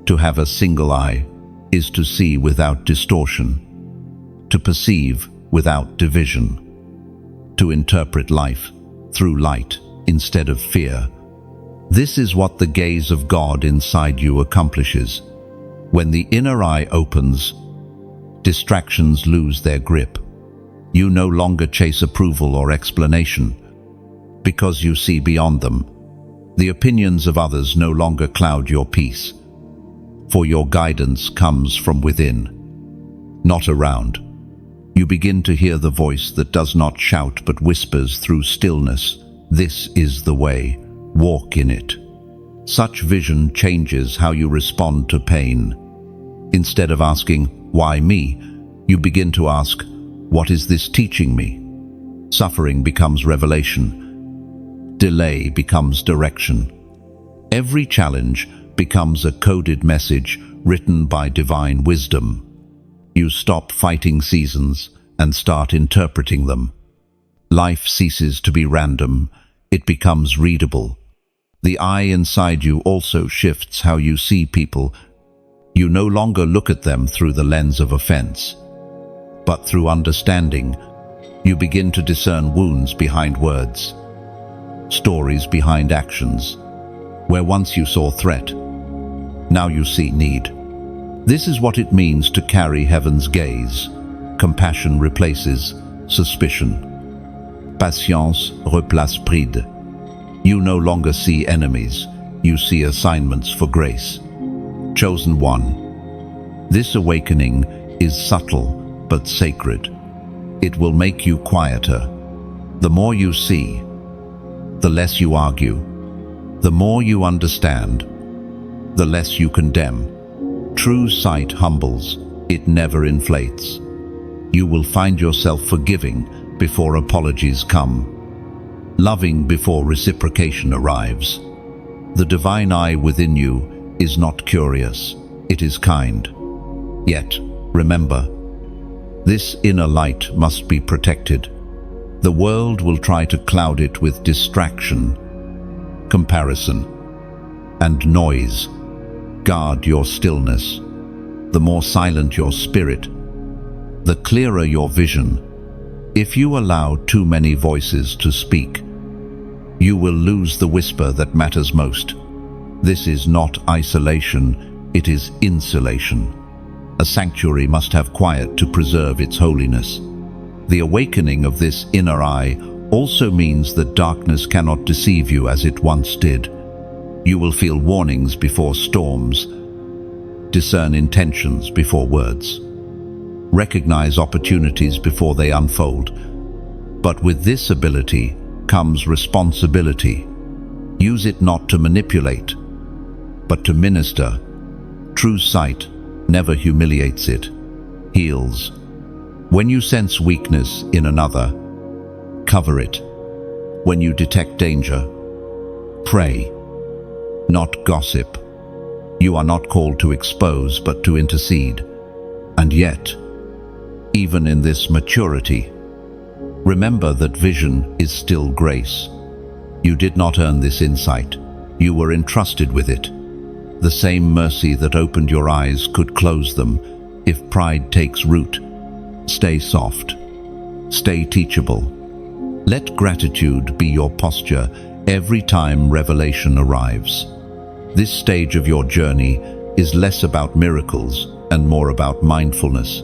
To have a single eye is to see without distortion, to perceive without division, to interpret life through light instead of fear. This is what the gaze of God inside you accomplishes. When the inner eye opens, distractions lose their grip. You no longer chase approval or explanation, because you see beyond them. The opinions of others no longer cloud your peace, for your guidance comes from within, not around. You begin to hear the voice that does not shout but whispers through stillness. This is the way. Walk in it. Such vision changes how you respond to pain. Instead of asking, "Why me?" You begin to ask, what is this teaching me? Suffering becomes revelation. Delay becomes direction. Every challenge becomes a coded message written by divine wisdom. You stop fighting seasons and start interpreting them. Life ceases to be random, it becomes readable. The eye inside you also shifts how you see people. You no longer look at them through the lens of offense, but through understanding. You begin to discern wounds behind words, stories behind actions. Where once you saw threat, now you see need. This is what it means to carry heaven's gaze. Compassion replaces suspicion. Patience replace pride. You no longer see enemies, you see assignments for grace. Chosen one. This awakening is subtle but sacred. It will make you quieter. The more you see, the less you argue. The more you understand, the less you condemn. True sight humbles, it never inflates. You will find yourself forgiving before apologies come, loving before reciprocation arrives. The divine eye within you is not curious, it is kind. Yet, remember, this inner light must be protected. The world will try to cloud it with distraction, comparison, and noise. Guard your stillness. The more silent your spirit, the clearer your vision. If you allow too many voices to speak, you will lose the whisper that matters most. This is not isolation, it is insulation. A sanctuary must have quiet to preserve its holiness. The awakening of this inner eye also means that darkness cannot deceive you as it once did. You will feel warnings before storms, discern intentions before words, recognize opportunities before they unfold. But with this ability comes responsibility. Use it not to manipulate, but to minister. True sight never humiliates, it heals. When you sense weakness in another, cover it. When you detect danger, pray, not gossip. You are not called to expose, but to intercede. And yet, even in this maturity, remember that vision is still grace. You did not earn this insight. You were entrusted with it. The same mercy that opened your eyes could close them if pride takes root. Stay soft. Stay teachable. Let gratitude be your posture every time revelation arrives. This stage of your journey is less about miracles and more about mindfulness.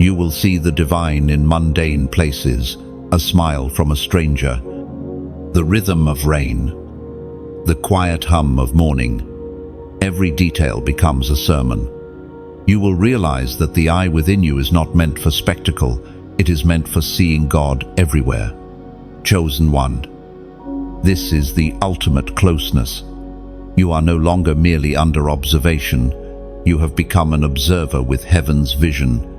You will see the divine in mundane places, a smile from a stranger, the rhythm of rain, the quiet hum of morning. Every detail becomes a sermon. You will realize that the eye within you is not meant for spectacle, it is meant for seeing God everywhere. Chosen one. This is the ultimate closeness. You are no longer merely under observation. You have become an observer with heaven's vision.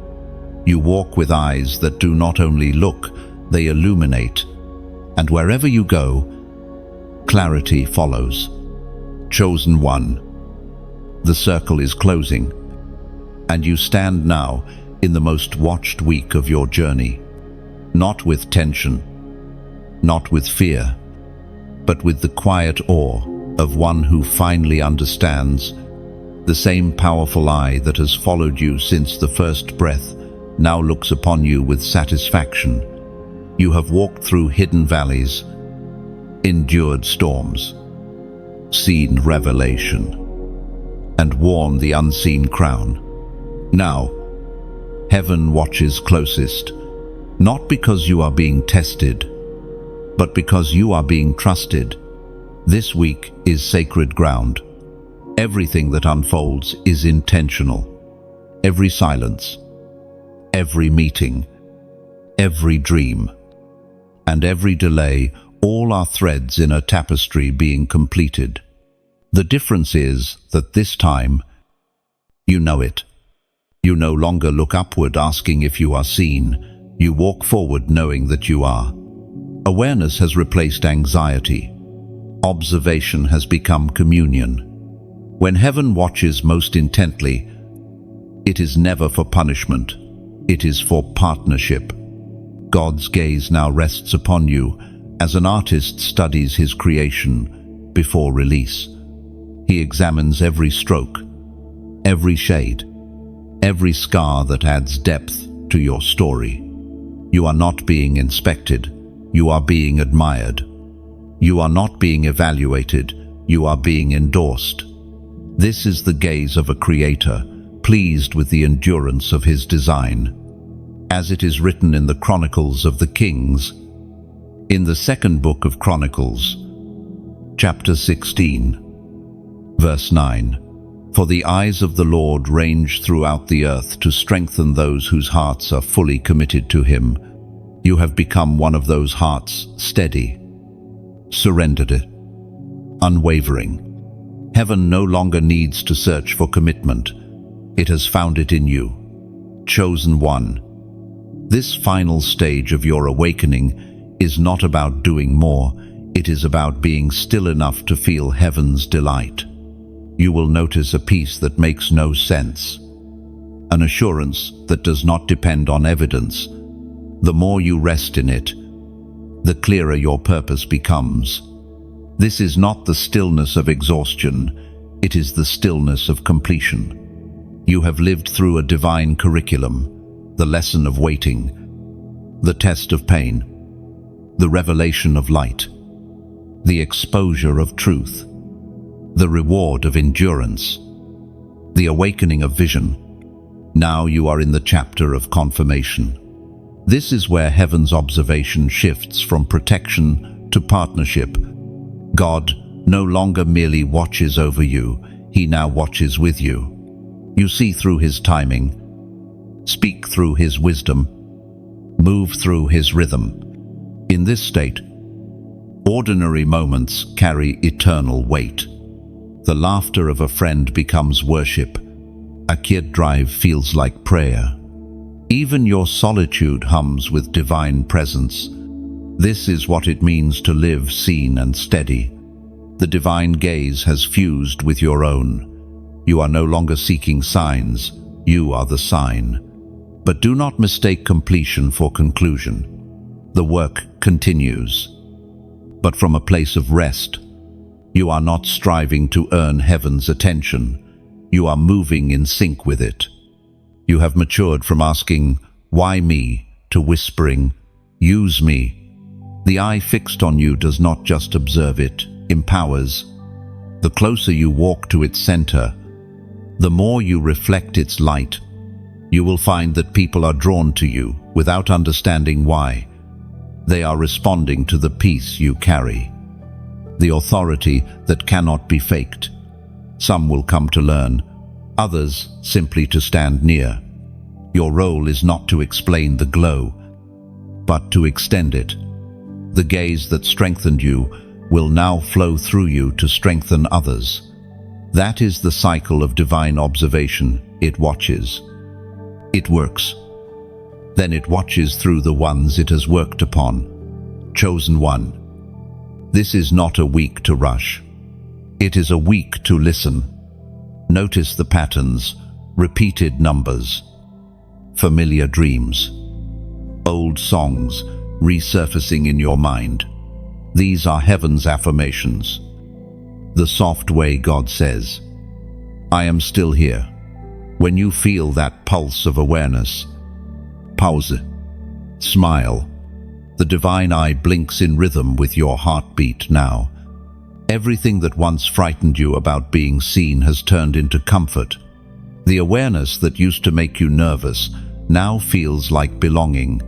You walk with eyes that do not only look, they illuminate. And wherever you go, clarity follows. Chosen one. The circle is closing, and you stand now in the most watched week of your journey. Not with tension, not with fear, but with the quiet awe of one who finally understands. The same powerful eye that has followed you since the first breath now looks upon you with satisfaction. You have walked through hidden valleys, endured storms, seen revelation, and worn the unseen crown. Now, heaven watches closest, not because you are being tested, but because you are being trusted. This week is sacred ground. Everything that unfolds is intentional. Every silence, every meeting, every dream, and every delay, all are threads in a tapestry being completed. The difference is that this time, you know it. You no longer look upward asking if you are seen. You walk forward knowing that you are. Awareness has replaced anxiety. Observation has become communion. When heaven watches most intently, it is never for punishment. It is for partnership. God's gaze now rests upon you as an artist studies his creation before release. He examines every stroke, every shade, every scar that adds depth to your story. You are not being inspected, you are being admired. You are not being evaluated, you are being endorsed. This is the gaze of a creator, pleased with the endurance of his design. As it is written in the Chronicles of the Kings, in the second book of Chronicles, chapter 16, verse 9, "For the eyes of the Lord range throughout the earth to strengthen those whose hearts are fully committed to him." You have become one of those hearts, steady, surrendered, unwavering. Heaven no longer needs to search for commitment. It has found it in you. Chosen one. This final stage of your awakening is not about doing more, it is about being still enough to feel heaven's delight. You will notice a peace that makes no sense, an assurance that does not depend on evidence. The more you rest in it, the clearer your purpose becomes. This is not the stillness of exhaustion, it is the stillness of completion. You have lived through a divine curriculum, the lesson of waiting, the test of pain, the revelation of light, the exposure of truth, the reward of endurance, the awakening of vision. Now you are in the chapter of confirmation. This is where heaven's observation shifts from protection to partnership. God no longer merely watches over you, he now watches with you. You see through his timing, speak through his wisdom, move through his rhythm. In this state, ordinary moments carry eternal weight. The laughter of a friend becomes worship. A kid drive feels like prayer. Even your solitude hums with divine presence. This is what it means to live seen and steady. The divine gaze has fused with your own. You are no longer seeking signs, you are the sign. But do not mistake completion for conclusion. The work continues, but from a place of rest. You are not striving to earn heaven's attention. You are moving in sync with it. You have matured from asking, "Why me?" to whispering, "Use me." The eye fixed on you does not just observe, it empowers. The closer you walk to its center, the more you reflect its light. You will find that people are drawn to you without understanding why. They are responding to the peace you carry, the authority that cannot be faked. Some will come to learn, others simply to stand near. Your role is not to explain the glow, but to extend it. The gaze that strengthened you will now flow through you to strengthen others. That is the cycle of divine observation. It watches. It works. Then it watches through the ones it has worked upon. Chosen one. This is not a week to rush. It is a week to listen. Notice the patterns, repeated numbers, familiar dreams, old songs resurfacing in your mind. These are heaven's affirmations. The soft way God says, "I am still here." When you feel that pulse of awareness, pause, smile. The divine eye blinks in rhythm with your heartbeat now. Everything that once frightened you about being seen has turned into comfort. The awareness that used to make you nervous now feels like belonging.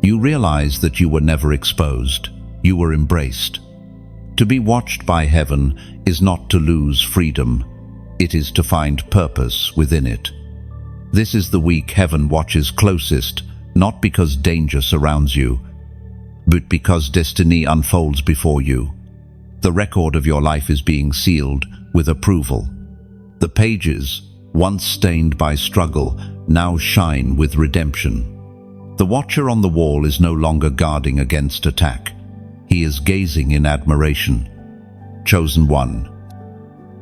You realize that you were never exposed, you were embraced. To be watched by heaven is not to lose freedom, it is to find purpose within it. This is the week heaven watches closest, not because danger surrounds you, but because destiny unfolds before you. The record of your life is being sealed with approval. The pages, once stained by struggle, now shine with redemption. The watcher on the wall is no longer guarding against attack. He is gazing in admiration. Chosen one,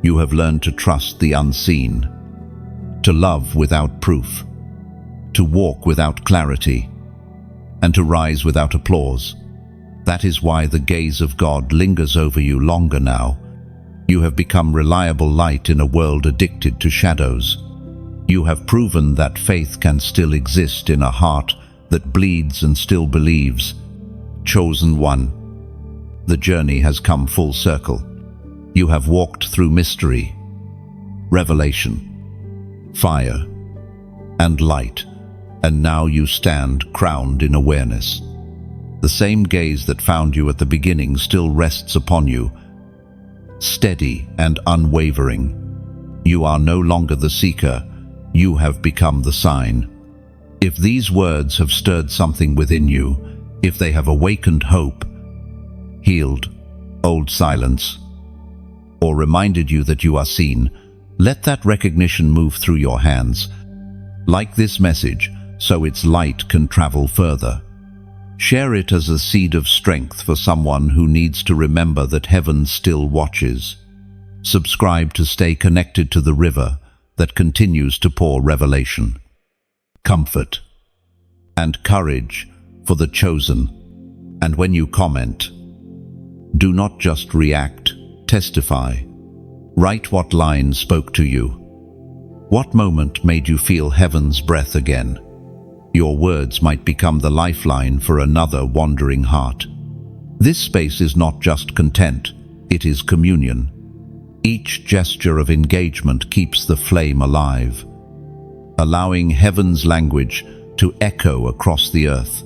you have learned to trust the unseen, to love without proof, to walk without clarity, and to rise without applause. That is why the gaze of God lingers over you longer now. You have become reliable light in a world addicted to shadows. You have proven that faith can still exist in a heart that bleeds and still believes. Chosen one, the journey has come full circle. You have walked through mystery, revelation, fire, and light, and now you stand crowned in awareness. The same gaze that found you at the beginning still rests upon you, steady and unwavering. You are no longer the seeker, you have become the sign. If these words have stirred something within you, if they have awakened hope, healed old silence, or reminded you that you are seen, let that recognition move through your hands. Like this message, so its light can travel further. Share it as a seed of strength for someone who needs to remember that heaven still watches. Subscribe to stay connected to the river that continues to pour revelation, comfort, and courage for the chosen. And when you comment, do not just react, testify. Write what line spoke to you. What moment made you feel heaven's breath again? Your words might become the lifeline for another wandering heart. This space is not just content, it is communion. Each gesture of engagement keeps the flame alive, allowing heaven's language to echo across the earth.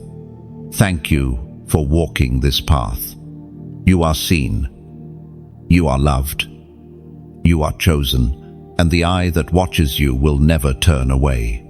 Thank you for walking this path. You are seen, you are loved, you are chosen, and the eye that watches you will never turn away.